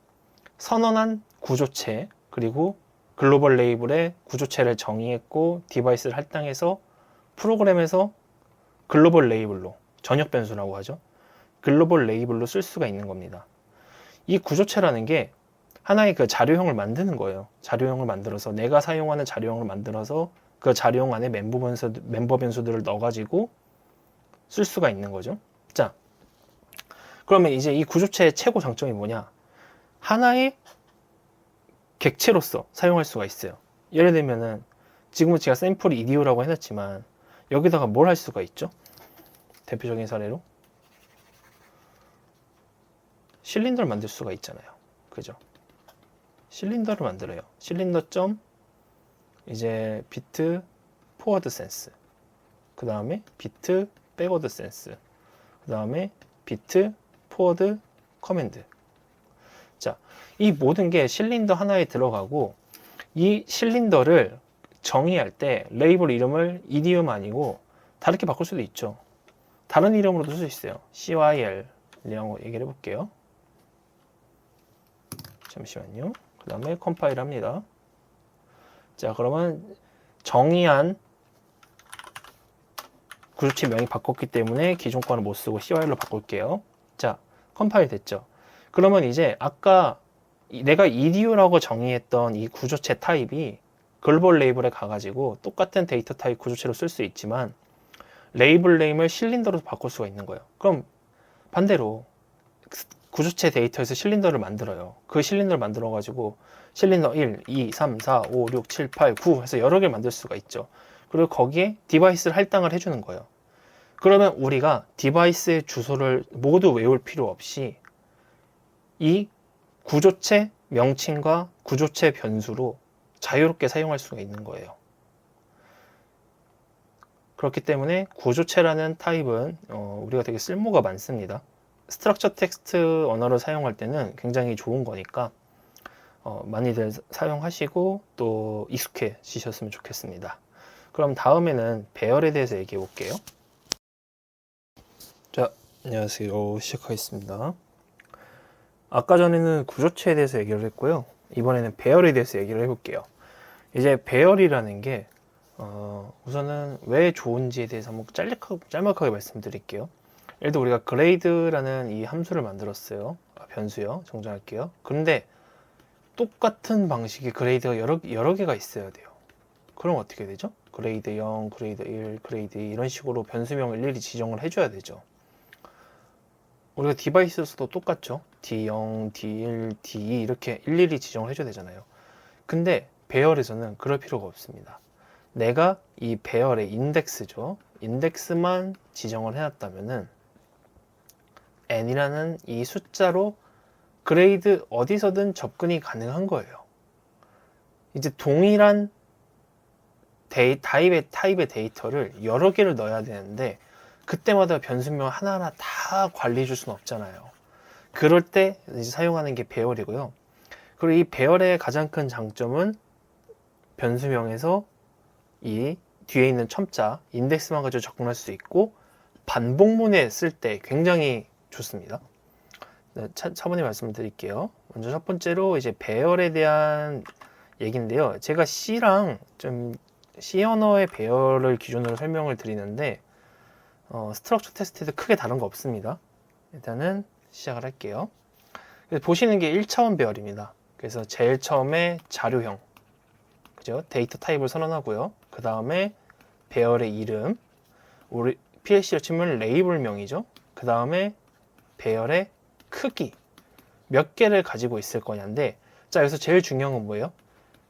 선언한 구조체 그리고 글로벌 레이블의 구조체를 정의했고 디바이스를 할당해서 프로그램에서 글로벌 레이블로 전역 변수라고 하죠. 글로벌 레이블로 쓸 수가 있는 겁니다. 이 구조체라는 게 하나의 그 자료형을 만드는 거예요. 자료형을 만들어서 내가 사용하는 자료형을 만들어서 그 자료형 안에 멤버 변수들을 넣어가지고 쓸 수가 있는 거죠. 자, 그러면 이제 이 구조체의 최고 장점이 뭐냐? 하나의 객체로서 사용할 수가 있어요. 예를 들면은 지금은 제가 샘플 EDO라고 해놨지만 여기다가 뭘 할 수가 있죠? 대표적인 사례로 실린더를 만들 수가 있잖아요. 그죠? 실린더를 만들어요. 실린더 점 이제 비트 포워드 센스, 그 다음에 비트 백워드 센스, 그 다음에 비트 포워드 커맨드. 자, 이 모든 게 실린더 하나에 들어가고 이 실린더를 정의할 때 레이블 이름을 EDO만 아니고 다르게 바꿀 수도 있죠. 다른 이름으로도 쓸 수 있어요. CYL이라고 얘기를 해볼게요. 잠시만요. 그 다음에 컴파일 합니다. 자, 그러면 정의한 구조체 명이 바꿨기 때문에 기존 거는 못 쓰고 CY로 바꿀게요. 자, 컴파일 됐죠. 그러면 이제 아까 내가 EDU라고 정의했던 이 구조체 타입이 글로벌 레이블에 가가지고 똑같은 데이터 타입 구조체로 쓸 수 있지만 레이블 네임을 실린더로 바꿀 수가 있는 거예요. 그럼 반대로 구조체 데이터에서 실린더를 만들어요. 그 실린더를 만들어 가지고 실린더 1, 2, 3, 4, 5, 6, 7, 8, 9 해서 여러 개를 만들 수가 있죠. 그리고 거기에 디바이스를 할당을 해주는 거예요. 그러면 우리가 디바이스의 주소를 모두 외울 필요 없이 이 구조체 명칭과 구조체 변수로 자유롭게 사용할 수가 있는 거예요. 그렇기 때문에 구조체라는 타입은 우리가 되게 쓸모가 많습니다. 스트럭처 텍스트 언어를 사용할 때는 굉장히 좋은 거니까 많이들 사용하시고 또 익숙해지셨으면 좋겠습니다. 그럼 다음에는 배열에 대해서 얘기해 볼게요. 자, 안녕하세요. 시작하겠습니다. 아까 전에는 구조체에 대해서 얘기를 했고요. 이번에는 배열에 대해서 얘기를 해볼게요. 이제 배열이라는 게 우선은 왜 좋은지에 대해서 한번 짤막하게 말씀드릴게요. 예를 들어 우리가 그레이드라는 이 함수를 만들었어요. 변수요. 정정할게요. 그런데 똑같은 방식의 그레이드가 여러 개가 있어야 돼요. 그럼 어떻게 되죠? 그레이드 0, 그레이드 1, 그레이드 2 이런 식으로 변수명을 일일이 지정을 해줘야 되죠. 우리가 디바이스에서도 똑같죠. D0, D1, D2 이렇게 일일이 지정을 해줘야 되잖아요. 근데 배열에서는 그럴 필요가 없습니다. 내가 이 배열의 인덱스죠. 인덱스만 지정을 해놨다면은 n이라는 이 숫자로 그레이드 어디서든 접근이 가능한 거예요. 이제 동일한 타입의 데이터를 여러 개를 넣어야 되는데 그때마다 변수명 하나하나 다 관리해 줄 수는 없잖아요. 그럴 때 이제 사용하는 게 배열이고요. 그리고 이 배열의 가장 큰 장점은 변수명에서 이 뒤에 있는 첨자 인덱스만 가지고 접근할 수 있고 반복문에 쓸 때 굉장히 좋습니다. 네, 차분히 말씀드릴게요. 먼저 첫 번째로 이제 배열에 대한 얘기인데요. 제가 C랑 좀 C 언어의 배열을 기준으로 설명을 드리는데 스트럭처 테스트에도 크게 다른 거 없습니다. 일단은 시작을 할게요. 보시는 게 1차원 배열입니다. 그래서 제일 처음에 자료형, 그죠? 데이터 타입을 선언하고요. 그 다음에 배열의 이름, 우리 PLC로 치면 레이블명이죠. 그 다음에 배열의 크기, 몇 개를 가지고 있을 거냐인데, 자, 여기서 제일 중요한 건 뭐예요?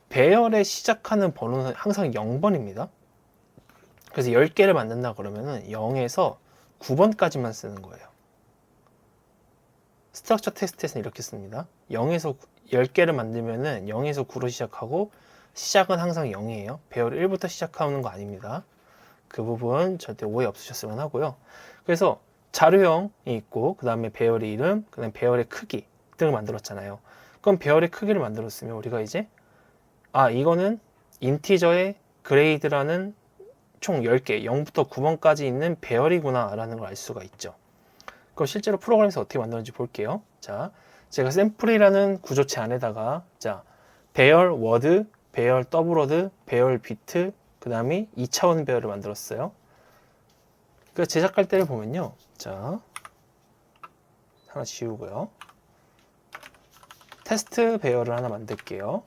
배열에 시작하는 번호는 항상 0번입니다. 그래서 10개를 만든다 그러면은 0에서 9번까지만 쓰는 거예요. 스트럭처 테스트에서는 이렇게 씁니다. 0에서 10개를 만들면은 0에서 9로 시작하고 시작은 항상 0이에요. 배열 1부터 시작하는 거 아닙니다. 그 부분 절대 오해 없으셨으면 하고요. 그래서 자료형이 있고 그 다음에 배열의 이름, 그 다음에 배열의 크기 등을 만들었잖아요. 그럼 배열의 크기를 만들었으면 우리가 이제 이거는 인티저의 그레이드라는 총 10개, 0부터 9번까지 있는 배열이구나 라는 걸 알 수가 있죠. 그럼 실제로 프로그램에서 어떻게 만드는지 볼게요. 자, 제가 샘플이라는 구조체 안에다가 자, 배열 워드, 배열 더블워드, 배열 비트, 그 다음에 2차원 배열을 만들었어요. 그 제작할 때를 보면요. 자, 하나 지우고요. 테스트 배열을 하나 만들게요.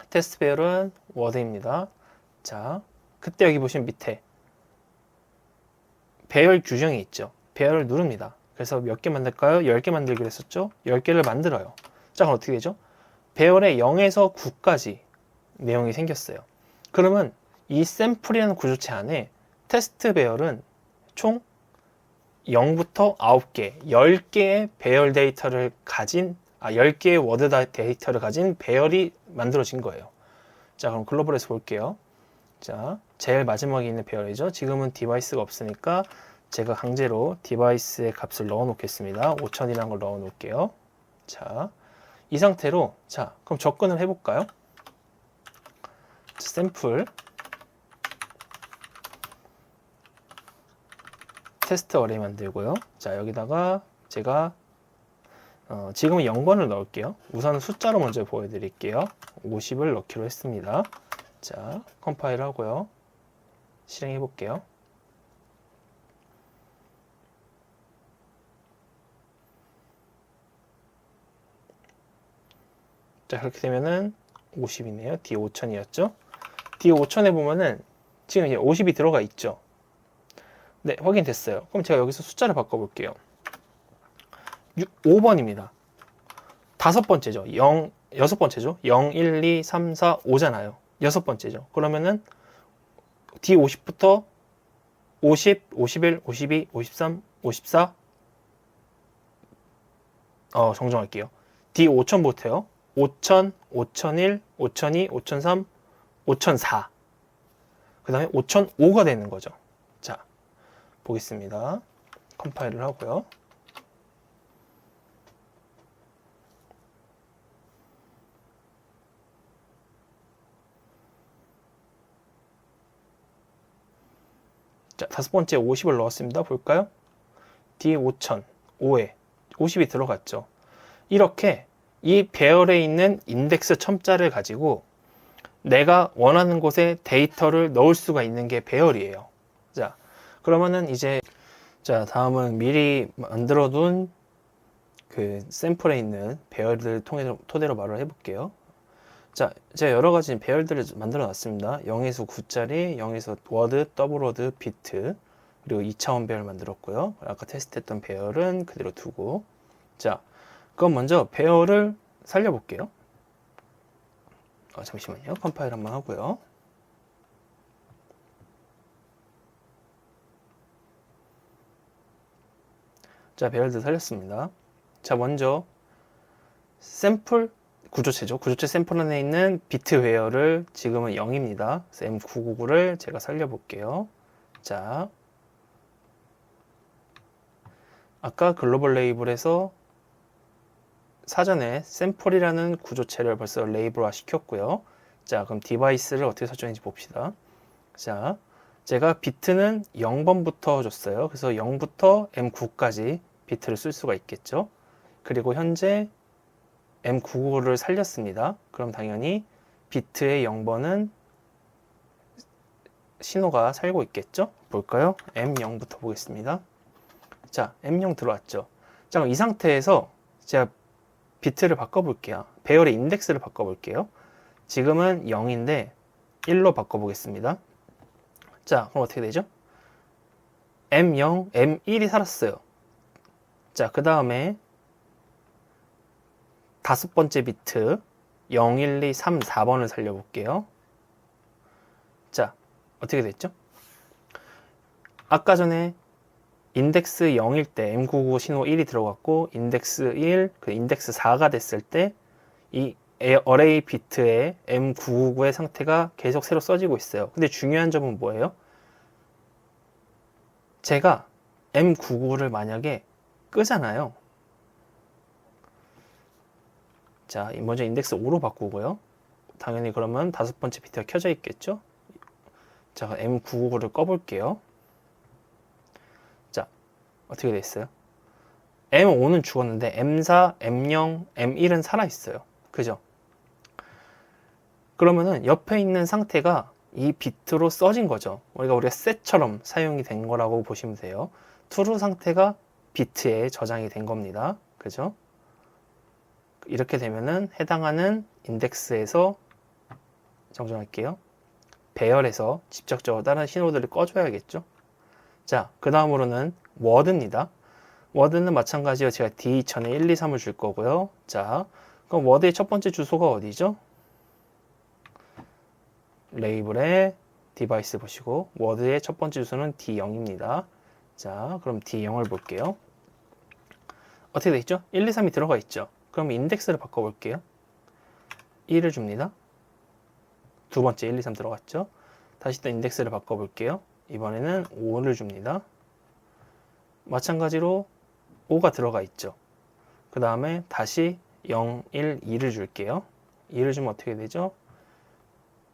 테스트 배열은 워드입니다. 자, 그때 여기 보시면 밑에 배열 규정이 있죠. 배열을 누릅니다. 그래서 몇 개 만들까요? 10개 만들기로 했었죠? 10개를 만들어요. 자, 그럼 어떻게 되죠? 배열의 0에서 9까지 내용이 생겼어요. 그러면 이 샘플이라는 구조체 안에 테스트 배열은 총 0부터 9개, 10개의 배열 데이터를 가진 10개의 워드 데이터를 가진 배열이 만들어진 거예요. 자, 그럼 글로벌에서 볼게요. 자, 제일 마지막에 있는 배열이죠. 지금은 디바이스가 없으니까 제가 강제로 디바이스의 값을 넣어 놓겠습니다. 5000이라는 걸 넣어 놓을게요. 자, 이 상태로 자, 그럼 접근을 해볼까요? 샘플 테스트 어레이 만들고요. 자, 여기다가 제가 지금은 0번을 넣을게요. 우선 숫자로 먼저 보여드릴게요. 50을 넣기로 했습니다. 자, 컴파일 하고요. 실행해 볼게요. 자, 그렇게 되면은 50이네요. D5000이었죠? D5000에 보면은 지금 이제 50이 들어가 있죠. 네, 확인됐어요. 그럼 제가 여기서 숫자를 바꿔볼게요. 5번입니다. 다섯 번째죠. 6번째죠. 0, 1, 2, 3, 4, 5잖아요. 여섯 번째죠. 그러면은 D50부터 50, 51, 52, 53, 54 정정할게요. D5000부터요. 5000, 5001, 5002, 5003, 5004 그 다음에 5005가 되는 거죠. 자, 보겠습니다. 컴파일을 하고요. 자, 다섯 번째 50을 넣었습니다. 볼까요? D5000, 5에 50이 들어갔죠. 이렇게 이 배열에 있는 인덱스 첨자를 가지고 내가 원하는 곳에 데이터를 넣을 수가 있는 게 배열이에요. 자, 그러면은 이제 자, 다음은 미리 만들어둔 그 샘플에 있는 배열들 토대로 말을 해볼게요. 자, 제가 여러 가지 배열들을 만들어 놨습니다. 0에서 9짜리, 0에서 워드, 더블 워드, 비트, 그리고 2차원 배열 만들었고요. 아까 테스트했던 배열은 그대로 두고. 자, 그럼 먼저 배열을 살려볼게요. 잠시만요. 컴파일 한번 하고요. 자, 배열들 살렸습니다. 자, 먼저 샘플 구조체죠. 구조체 샘플 안에 있는 비트 배열을 지금은 0입니다. 그래서 M999를 제가 살려볼게요. 자, 아까 글로벌 레이블에서 사전에 샘플이라는 구조체를 벌써 레이블화 시켰고요. 자, 그럼 디바이스를 어떻게 설정했는지 봅시다. 자, 제가 비트는 0번부터 줬어요. 그래서 0부터 M9까지 비트를 쓸 수가 있겠죠. 그리고 현재 M999를 살렸습니다. 그럼 당연히 비트의 0번은 신호가 살고 있겠죠? 볼까요? M0부터 보겠습니다. 자, M0 들어왔죠. 자, 그럼 이 상태에서 제가 비트를 바꿔볼게요. 배열의 인덱스를 바꿔볼게요. 지금은 0인데 1로 바꿔보겠습니다. 자, 그럼 어떻게 되죠? M0, M1이 살았어요. 자, 그 다음에 다섯 번째 비트 0, 1, 2, 3, 4번을 살려볼게요. 자, 어떻게 됐죠? 아까 전에 인덱스 0일 때 M999 신호 1이 들어갔고 인덱스 1, 그 인덱스 4가 됐을 때 이 어레이 비트의 M999의 상태가 계속 새로 써지고 있어요. 근데 중요한 점은 뭐예요? 제가 M999를 만약에 끄잖아요. 자, 먼저 인덱스 5로 바꾸고요. 당연히 그러면 다섯 번째 비트가 켜져 있겠죠? 자, M999를 꺼볼게요. 자, 어떻게 됐어요? M5는 죽었는데 M4, M0, M1은 살아있어요. 그죠? 그러면은 옆에 있는 상태가 이 비트로 써진 거죠. 우리가 셋처럼 사용이 된 거라고 보시면 돼요. true 상태가 비트에 저장이 된 겁니다. 그죠? 이렇게 되면은 해당하는 인덱스에서 정정할게요. 배열에서 직접적으로 다른 신호들을 꺼줘야겠죠. 자, 그 다음으로는 워드입니다. 워드는 마찬가지로 제가 D2000에 1, 2, 3을 줄 거고요. 자, 그럼 워드의 첫 번째 주소가 어디죠? 레이블에 디바이스 보시고 워드의 첫 번째 주소는 D0입니다. 자, 그럼 D0을 볼게요. 어떻게 돼 있죠? 1, 2, 3이 들어가 있죠. 그럼 인덱스를 바꿔볼게요. 1을 줍니다. 두 번째 1, 2, 3 들어갔죠. 다시 또 인덱스를 바꿔볼게요. 이번에는 5를 줍니다. 마찬가지로 5가 들어가 있죠. 그 다음에 다시 0, 1, 2를 줄게요. 2를 주면 어떻게 되죠?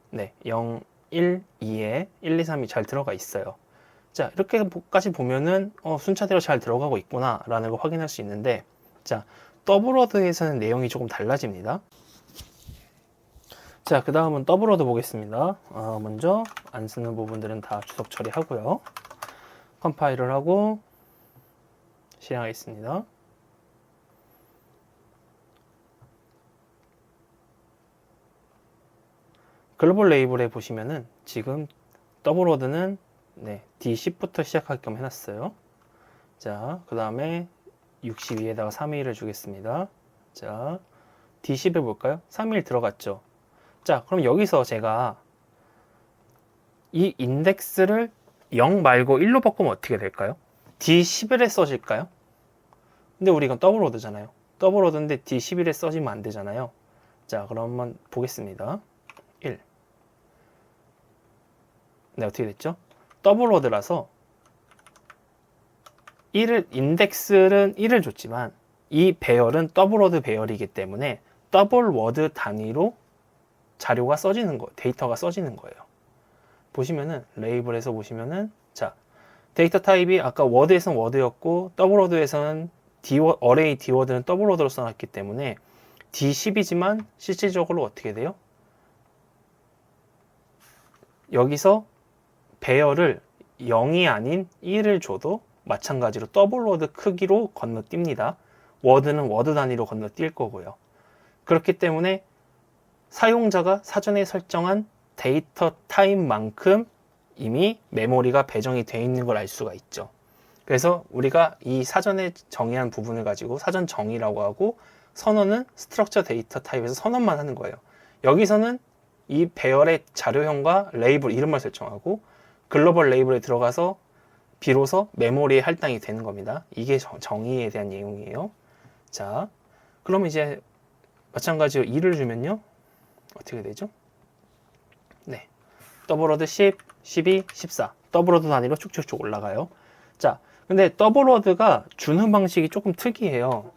네, 0, 1, 2에 1, 2, 3이 잘 들어가 있어요. 자, 이렇게까지 보면은 순차대로 잘 들어가고 있구나 라는 걸 확인할 수 있는데, 자, 더블워드에서는 내용이 조금 달라집니다. 자, 그 다음은 더블워드 보겠습니다. 먼저 안 쓰는 부분들은 다 주석 처리하고요. 컴파일을 하고 실행하겠습니다. 글로벌 레이블에 보시면은 지금 더블워드는 D10부터 시작할 겸 해놨어요. 자, 그 다음에 62에다가 3일을 주겠습니다. 자, D10에 볼까요? 3일 들어갔죠. 자, 그럼 여기서 제가 이 인덱스를 0 말고 1로 바꾸면 어떻게 될까요? D11에 써질까요? 근데 우리 이건 더블워드잖아요. 더블워드인데 D11에 써지면 안 되잖아요. 자, 그럼 한번 보겠습니다. 1. 네, 어떻게 됐죠? 더블워드라서 1을, 인덱스는 1을 줬지만 이 배열은 더블워드 배열이기 때문에 더블워드 단위로 자료가 써지는 거, 데이터가 써지는 거예요. 보시면은 레이블에서 보시면은 자, 데이터 타입이 아까 워드에서는 워드였고 더블워드에서는 어레이 D워드는 더블워드로 써놨기 때문에 D10이지만 실질적으로 어떻게 돼요? 여기서 배열을 0이 아닌 1을 줘도 마찬가지로 더블워드 크기로 건너뜁니다. 워드는 워드 단위로 건너뛸 거고요. 그렇기 때문에 사용자가 사전에 설정한 데이터 타입만큼 이미 메모리가 배정이 되어 있는 걸 알 수가 있죠. 그래서 우리가 이 사전에 정의한 부분을 가지고 사전 정의라고 하고 선언은 스트럭처 데이터 타입에서 선언만 하는 거예요. 여기서는 이 배열의 자료형과 레이블 이름을 설정하고 글로벌 레이블에 들어가서 비로소 메모리에 할당이 되는 겁니다. 이게 정의에 대한 내용이에요. 자, 그럼 이제 마찬가지로 2를 주면요. 어떻게 되죠? 네. 더블워드 10, 12, 14. 더블워드 단위로 쭉쭉쭉 올라가요. 자, 근데 더블워드가 주는 방식이 조금 특이해요.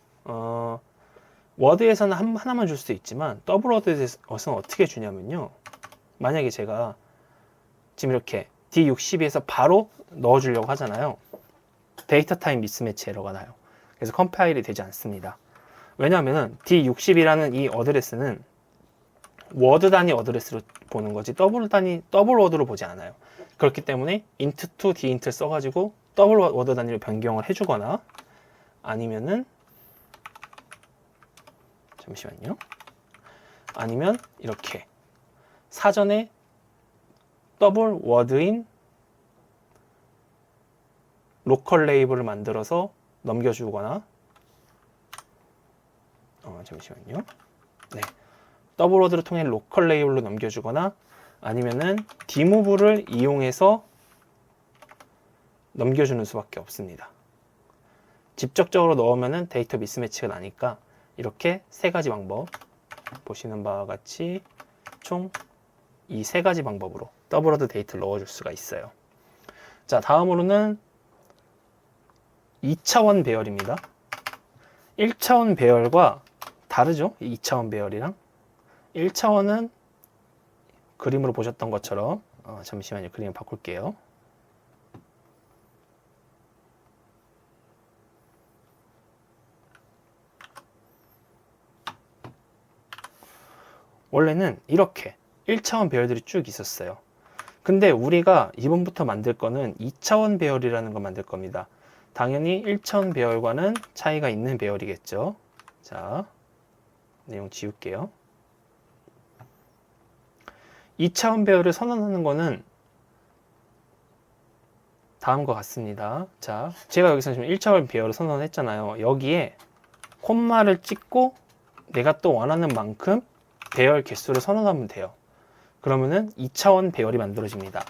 워드에서는 하나만 줄 수 있지만 더블워드에서는 어떻게 주냐면요. 만약에 제가 지금 이렇게 D60에서 바로 넣어주려고 하잖아요. 데이터 타입 미스매치 에러가 나요. 그래서 컴파일이 되지 않습니다. 왜냐하면 D60이라는 이 어드레스는 워드 단위 어드레스로 보는 거지 더블 워드로 보지 않아요. 그렇기 때문에 int2 dint를 써가지고 더블 워드 단위로 변경을 해주거나 아니면은 잠시만요. 아니면 이렇게 사전에 더블 워드인 로컬 레이블을 만들어서 넘겨주거나 잠시만요. 네. 더블 워드를 통해 로컬 레이블로 넘겨주거나 아니면은 dmove를 이용해서 넘겨주는 수밖에 없습니다. 직접적으로 넣으면은 데이터 미스매치가 나니까 이렇게 세 가지 방법 보시는 바와 같이 총 이 세 가지 방법으로 더블워드 데이터를 넣어줄 수가 있어요. 자, 다음으로는 2차원 배열입니다. 1차원 배열과 다르죠? 2차원 배열이랑 1차원은 그림으로 보셨던 것처럼 잠시만요. 그림을 바꿀게요. 원래는 이렇게 1차원 배열들이 쭉 있었어요. 근데 우리가 이번부터 만들 거는 2차원 배열이라는 걸 만들 겁니다. 당연히 1차원 배열과는 차이가 있는 배열이겠죠. 자, 내용 지울게요. 2차원 배열을 선언하는 거는 다음과 같습니다. 자, 제가 여기서 지금 1차원 배열을 선언했잖아요. 여기에 콤마를 찍고 내가 또 원하는 만큼 배열 개수를 선언하면 돼요. 그러면은 2차원 배열이 만들어집니다.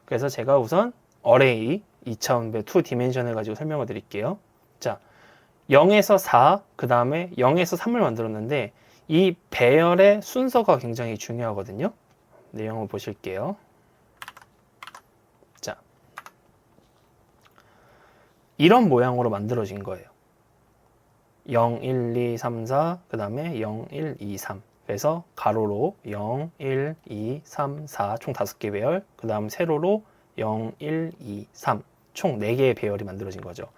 그래서 제가 우선 어레이 2차원 배열 2디멘션을 가지고 설명을 드릴게요. 자, 0에서 4, 그 다음에 0에서 3을 만들었는데 이 배열의 순서가 굉장히 중요하거든요. 내용을 보실게요. 자, 이런 모양으로 만들어진 거예요. 0, 1, 2, 3, 4, 그 다음에 0, 1, 2, 3. 그래서 가로로 0, 1, 2, 3, 4 총 5개 배열, 그 다음 세로로 0, 1, 2, 3 총 4개의 배열이 만들어진 거죠.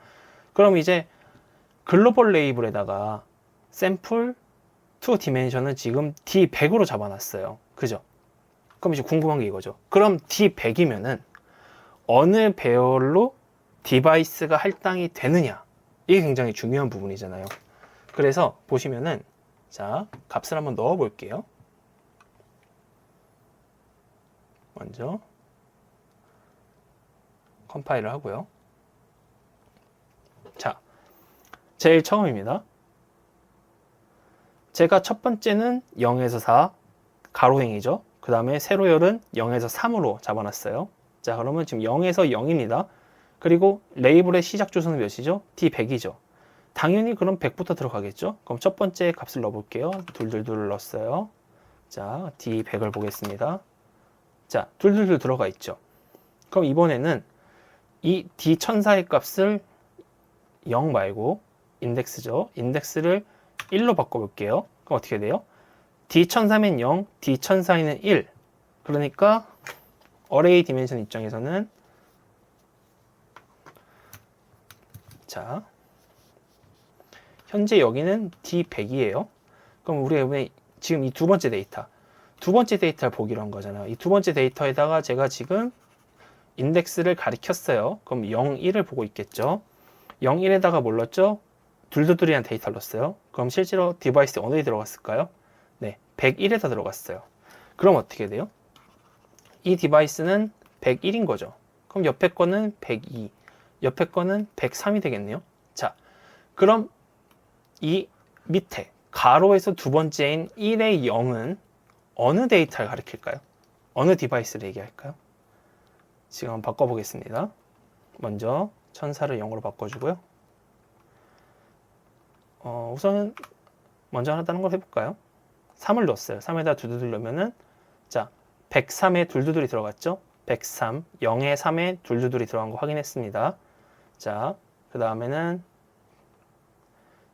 그럼 이제 글로벌 레이블에다가 샘플, 2 디멘션은 지금 D100으로 잡아놨어요. 그죠? 그럼 이제 궁금한 게 이거죠. 그럼 D100이면은 어느 배열로 디바이스가 할당이 되느냐? 이게 굉장히 중요한 부분이잖아요. 그래서 보시면은 자, 값을 한번 넣어 볼게요. 먼저 컴파일을 하고요. 자, 제일 처음입니다. 제가 첫 번째는 0에서 4 가로행이죠. 그 다음에 세로열은 0에서 3으로 잡아놨어요. 자, 그러면 지금 0에서 0입니다. 그리고 레이블의 시작 주소는 몇이죠? D100이죠. 당연히 그럼 100부터 들어가겠죠? 그럼 첫 번째 값을 넣어볼게요. 둘둘둘 넣었어요. 자, D100을 보겠습니다. 자, 둘둘둘 들어가 있죠. 그럼 이번에는 이 D1004의 값을 0 말고 인덱스죠. 인덱스를 1로 바꿔볼게요. 그럼 어떻게 돼요? D1003은 0, D1004는 1. 그러니까 어레이 디멘션 입장에서는 자, 현재 여기는 D100이에요. 그럼 우리 지금 이 두 번째 데이터를 보기로 한 거잖아요. 이 두 번째 데이터에다가 제가 지금 인덱스를 가리켰어요. 그럼 0, 1을 보고 있겠죠. 0, 1에다가 뭘 넣었죠? 둘둘둘이란 데이터를 넣었어요. 그럼 실제로 디바이스에 어디에 들어갔을까요? 네, 101에다 들어갔어요. 그럼 어떻게 돼요? 이 디바이스는 101인 거죠. 그럼 옆에 거는 102, 옆에 거는 103이 되겠네요. 자, 그럼 이 밑에 가로에서 두 번째인 1의 0은 어느 데이터를 가리킬까요? 어느 디바이스를 얘기할까요? 지금 한번 바꿔보겠습니다. 먼저 1004를 0으로 바꿔주고요. 우선은 먼저 하나 다른 걸 해볼까요? 3을 넣었어요. 3에다 두두둘 넣으면은 자, 103에 둘두둘이 들어갔죠? 103, 0에 3에 둘두둘이 들어간 거 확인했습니다. 자, 그 다음에는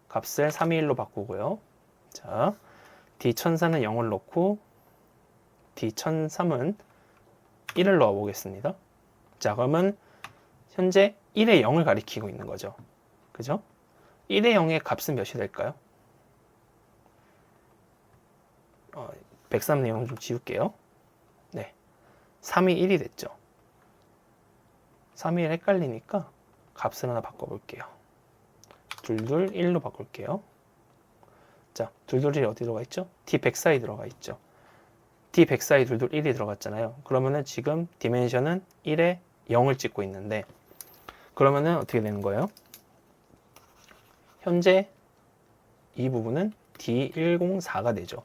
값을 321로 바꾸고요. 자, D1004는 0을 넣고 D1003은 1을 넣어 보겠습니다. 자, 그러면 현재 1의 0을 가리키고 있는 거죠. 그죠? 1의 0의 값은 몇이 될까요? 103 내용 좀 지울게요. 네, 3이 1이 됐죠. 3이 1 헷갈리니까 값을 하나 바꿔볼게요. 둘둘 1로 바꿀게요. 자, 둘둘이 어디 들어가 있죠? D104에 들어가 있죠. D104에 둘둘 1이 들어갔잖아요. 그러면은 지금 디멘션은 1에 0을 찍고 있는데 그러면은 어떻게 되는 거예요? 현재 이 부분은 D104가 되죠.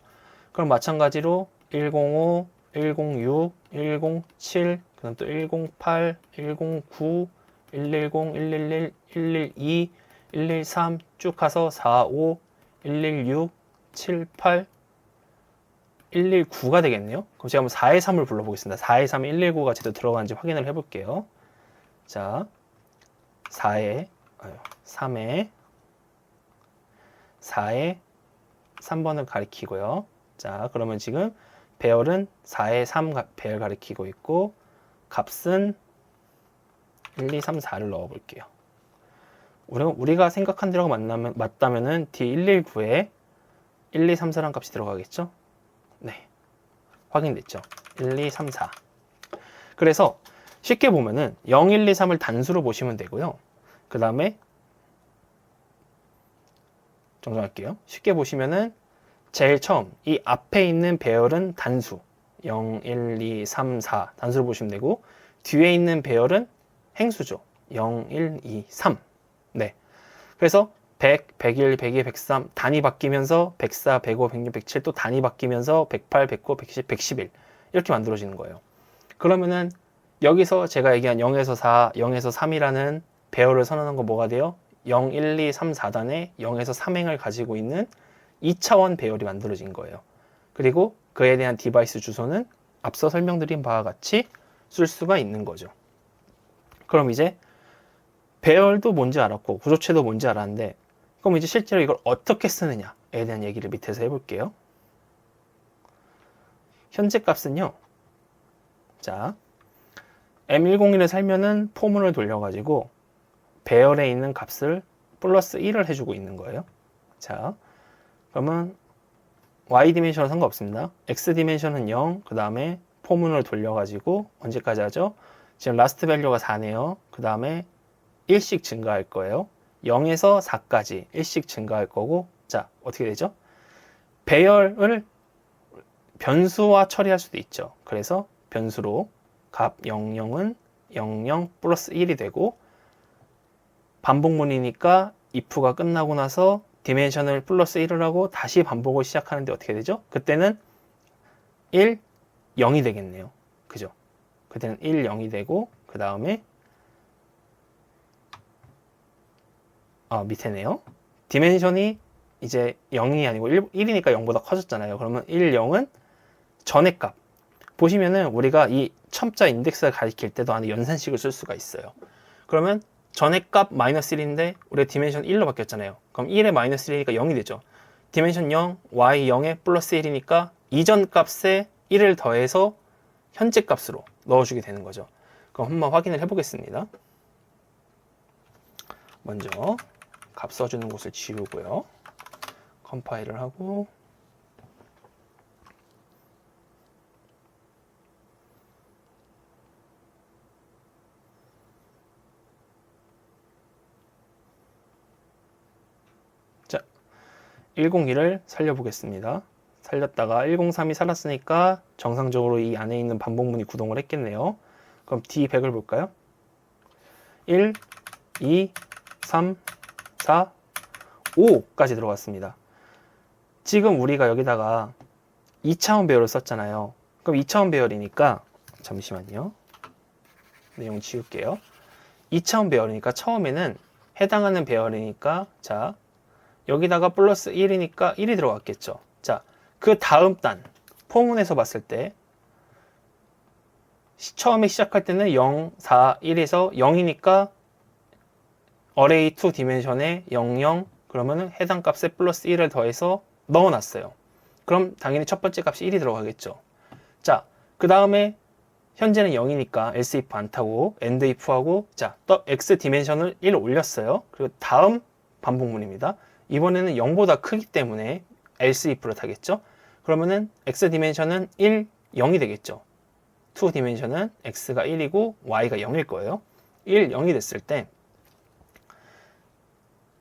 그럼 마찬가지로 105, 106, 107, 그다음 또 108, 109, 110, 111, 112, 113 쭉 가서 45, 116, 78, 119가 되겠네요. 그럼 제가 한번 4의 3을 불러보겠습니다. 4의 3, 119가 제대로 들어가는지 확인을 해볼게요. 자, 3에 3번을 가리키고요. 자, 그러면 지금 배열은 4에 3 배열 가리키고 있고 값은 1, 2, 3, 4를 넣어 볼게요. 우리가 생각한 대로 맞다면은 D119에 1, 2, 3, 4란 값이 들어가겠죠? 네, 확인됐죠? 1, 2, 3, 4. 그래서 쉽게 보면은 0, 1, 2, 3을 단수로 보시면 되고요. 그 다음에 정정할게요. 쉽게 보시면은 제일 처음 이 앞에 있는 배열은 단수 0, 1, 2, 3, 4 단수로 보시면 되고 뒤에 있는 배열은 행수죠. 0, 1, 2, 3. 네. 그래서 100, 101, 102, 103 단위 바뀌면서 104, 105, 106, 107 또 단위 바뀌면서 108, 109, 110, 111 이렇게 만들어지는 거예요. 그러면은 여기서 제가 얘기한 0에서 4, 0에서 3이라는 배열을 선언한 거 뭐가 돼요? 0, 1, 2, 3, 4단에 0에서 3행을 가지고 있는 2차원 배열이 만들어진 거예요. 그리고 그에 대한 디바이스 주소는 앞서 설명드린 바와 같이 쓸 수가 있는 거죠. 그럼 이제 배열도 뭔지 알았고 구조체도 뭔지 알았는데 그럼 이제 실제로 이걸 어떻게 쓰느냐에 대한 얘기를 밑에서 해볼게요. 현재 값은요. 자, M101을 살면은 포문을 돌려가지고 배열에 있는 값을 플러스 1을 해주고 있는 거예요. 자, 그러면 y 디멘션은 상관없습니다. x 디멘션은 0, 그 다음에 포문을 돌려가지고 언제까지 하죠? 지금 라스트 밸류가 4네요. 그 다음에 1씩 증가할 거예요. 0에서 4까지 1씩 증가할 거고, 자, 어떻게 되죠? 배열을 변수화 처리할 수도 있죠. 그래서 변수로 값 00은 00 플러스 1이 되고, 반복문이니까 if가 끝나고 나서 디멘션을 플러스 1을 하고 다시 반복을 시작하는데 어떻게 되죠? 그때는 1, 0이 되겠네요. 그죠? 그때는 1, 0이 되고, 그 다음에 밑에네요. 디멘션이 이제 0이 아니고 1이니까 0보다 커졌잖아요. 그러면 1, 0은 전의 값. 보시면은 우리가 이 첨자 인덱스를 가리킬 때도 안에 연산식을 쓸 수가 있어요. 그러면 전의 값 마이너스 1인데 우리가 디멘션 1로 바뀌었잖아요. 그럼 1에 마이너스 1이니까 0이 되죠. 디멘션 0, y 0에 플러스 1이니까 이전 값에 1을 더해서 현재 값으로 넣어주게 되는 거죠. 그럼 한번 확인을 해보겠습니다. 먼저 값 써주는 곳을 지우고요. 컴파일을 하고 자, 102를 살려보겠습니다. 살렸다가 103이 살았으니까 정상적으로 이 안에 있는 반복문이 구동을 했겠네요. 그럼 D100을 볼까요? 1, 2, 3, 4, 5까지 들어갔습니다. 지금 우리가 여기다가 2차원 배열을 썼잖아요. 그럼 2차원 배열이니까 잠시만요. 내용 지울게요. 2차원 배열이니까 처음에는 해당하는 배열이니까 자 여기다가 플러스 1이니까 1이 들어갔겠죠. 자, 그 다음 단 포문에서 봤을 때 처음에 시작할 때는 0, 4, 1에서 0이니까 어레이 2 디멘션에 0, 0 그러면은 해당 값에 플러스 1을 더해서 넣어놨어요. 그럼 당연히 첫 번째 값이 1이 들어가겠죠. 자, 그 다음에 현재는 0이니까 else if 안 타고 end if 하고 자, 또 x 디멘션을 1 올렸어요. 그리고 다음 반복문입니다. 이번에는 0보다 크기 때문에 else if를 타겠죠. 그러면은 x 디멘션은 1, 0이 되겠죠. 2 디멘션은 x가 1이고 y가 0일 거예요. 1, 0이 됐을 때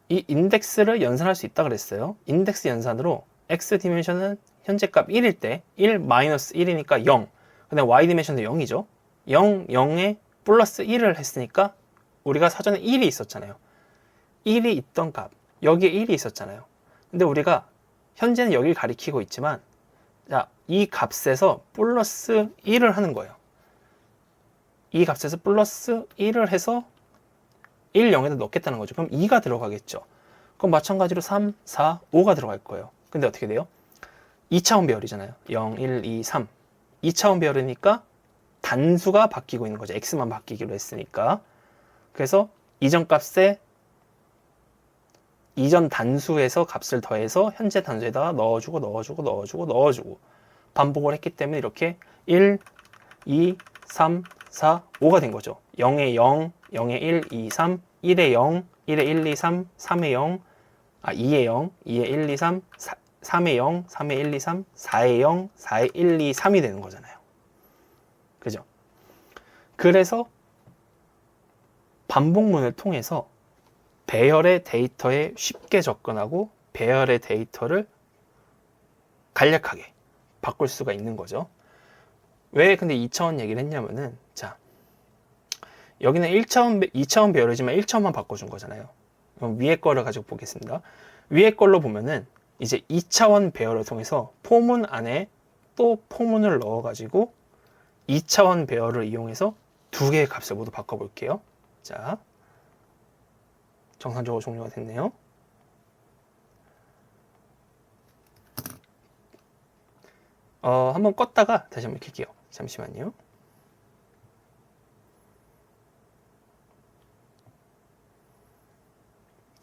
이 인덱스를 연산할 수 있다 그랬어요. 인덱스 연산으로 x 디멘션은 현재 값 1일 때 1 마이너스 1이니까 0. 그다음 y 디멘션도 0이죠. 0, 0에 플러스 1을 했으니까 우리가 사전에 1이 있었잖아요. 1이 있던 값. 여기에 1이 있었잖아요. 근데 우리가 현재는 여기를 가리키고 있지만 자, 이 값에서 플러스 1을 하는 거예요. 이 값에서 플러스 1을 해서 1, 0에다 넣겠다는 거죠. 그럼 2가 들어가겠죠. 그럼 마찬가지로 3, 4, 5가 들어갈 거예요. 근데 어떻게 돼요? 2차원 배열이잖아요. 0, 1, 2, 3. 2차원 배열이니까 단수가 바뀌고 있는 거죠. x만 바뀌기로 했으니까. 그래서 이전 값에 이전 단수에서 값을 더해서 현재 단수에다가 넣어주고 반복을 했기 때문에 이렇게 1, 2, 3, 4, 5가 된 거죠. 0에 0, 0에 1, 2, 3, 1에 0, 1에 1, 2, 3, 3에 0, 2에 0, 2에 1, 2, 3, 3에 0, 3에 1, 2, 3, 4에 0, 4에 1, 2, 3이 되는 거잖아요. 그죠? 그래서 반복문을 통해서 배열의 데이터에 쉽게 접근하고 배열의 데이터를 간략하게 바꿀 수가 있는 거죠. 왜 근데 2차원 얘기를 했냐면은 자 여기는 1차원, 2차원 배열이지만 1차원만 바꿔준 거잖아요. 그럼 위에 거를 가지고 보겠습니다. 위에 걸로 보면은 이제 2차원 배열을 통해서 포문 안에 또 포문을 넣어가지고 2차원 배열을 이용해서 두 개의 값을 모두 바꿔볼게요. 자, 정상적으로 종료가 됐네요. 한번 껐다가 다시 한번 킬게요. 잠시만요.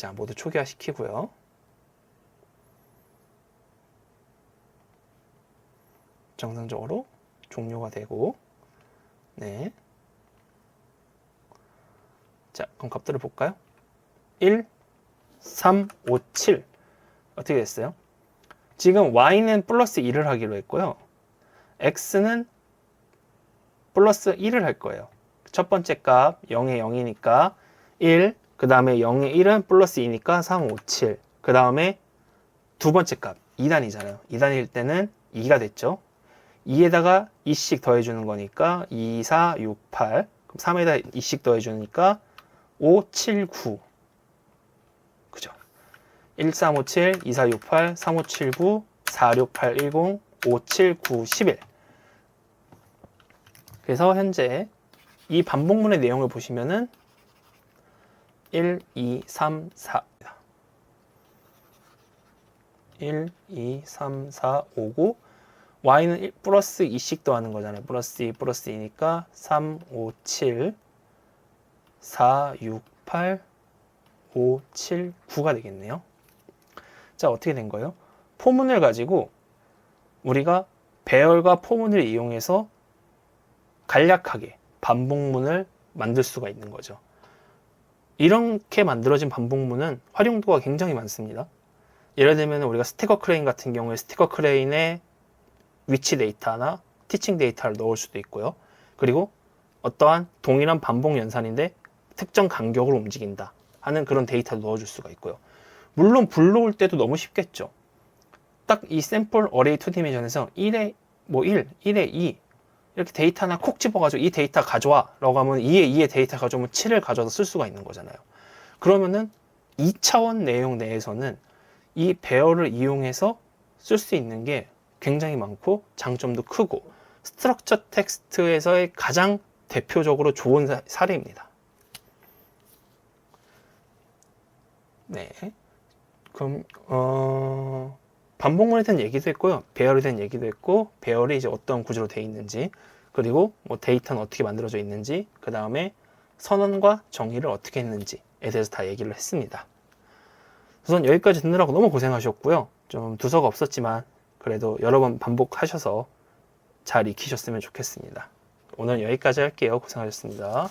자, 모두 초기화 시키고요. 정상적으로 종료가 되고, 네. 자, 그럼 값들을 볼까요? 1, 3, 5, 7. 어떻게 됐어요? 지금 y는 플러스 1을 하기로 했고요. x는 플러스 1을 할 거예요. 첫 번째 값 0에 0이니까 1, 그 다음에 0에 1은 플러스 2니까 3, 5, 7. 그 다음에 두 번째 값 2단이잖아요. 2단일 때는 2가 됐죠. 2에다가 2씩 더해주는 거니까 2, 4, 6, 8. 그럼 3에다 2씩 더해주니까 5, 7, 9. 그죠? 1, 3, 5, 7, 2, 4, 6, 8, 3, 5, 7, 9, 4, 6, 8, 10, 5, 7, 9, 11. 그래서 현재 이 반복문의 내용을 보시면은 1, 2, 3, 4. 1, 2, 3, 4, 5고 y는 1 플러스 2씩 더하는 거잖아요. 플러스 2, 플러스 2니까 3, 5, 7, 4, 6, 8, 5, 7, 9가 되겠네요. 자, 어떻게 된 거예요? 포문을 가지고 우리가 배열과 포문을 이용해서 간략하게 반복문을 만들 수가 있는 거죠. 이렇게 만들어진 반복문은 활용도가 굉장히 많습니다. 예를 들면 우리가 스티커 크레인 같은 경우에 스티커 크레인에 위치 데이터나 티칭 데이터를 넣을 수도 있고요. 그리고 어떠한 동일한 반복 연산인데 특정 간격으로 움직인다 하는 그런 데이터를 넣어줄 수가 있고요. 물론 불러올 때도 너무 쉽겠죠. 딱 이 샘플 어레이 2디멘션에서 1에 1, 1에 2 이렇게 데이터 하나 콕 집어가지고 이 데이터 가져와 라고 하면 2에 2의 데이터 가져오면 7을 가져와서 쓸 수가 있는 거잖아요. 그러면은 2차원 내용 내에서는 이 배열을 이용해서 쓸 수 있는 게 굉장히 많고 장점도 크고 스트럭처 텍스트에서의 가장 대표적으로 좋은 사례입니다. 네. 그럼 반복문에 대한 얘기도 했고요. 배열에 대한 얘기도 했고 배열이 이제 어떤 구조로 되어 있는지 그리고 뭐 데이터는 어떻게 만들어져 있는지 그 다음에 선언과 정의를 어떻게 했는지에 대해서 다 얘기를 했습니다. 우선 여기까지 듣느라고 너무 고생하셨고요. 좀 두서가 없었지만 그래도 여러 번 반복하셔서 잘 익히셨으면 좋겠습니다. 오늘 여기까지 할게요. 고생하셨습니다.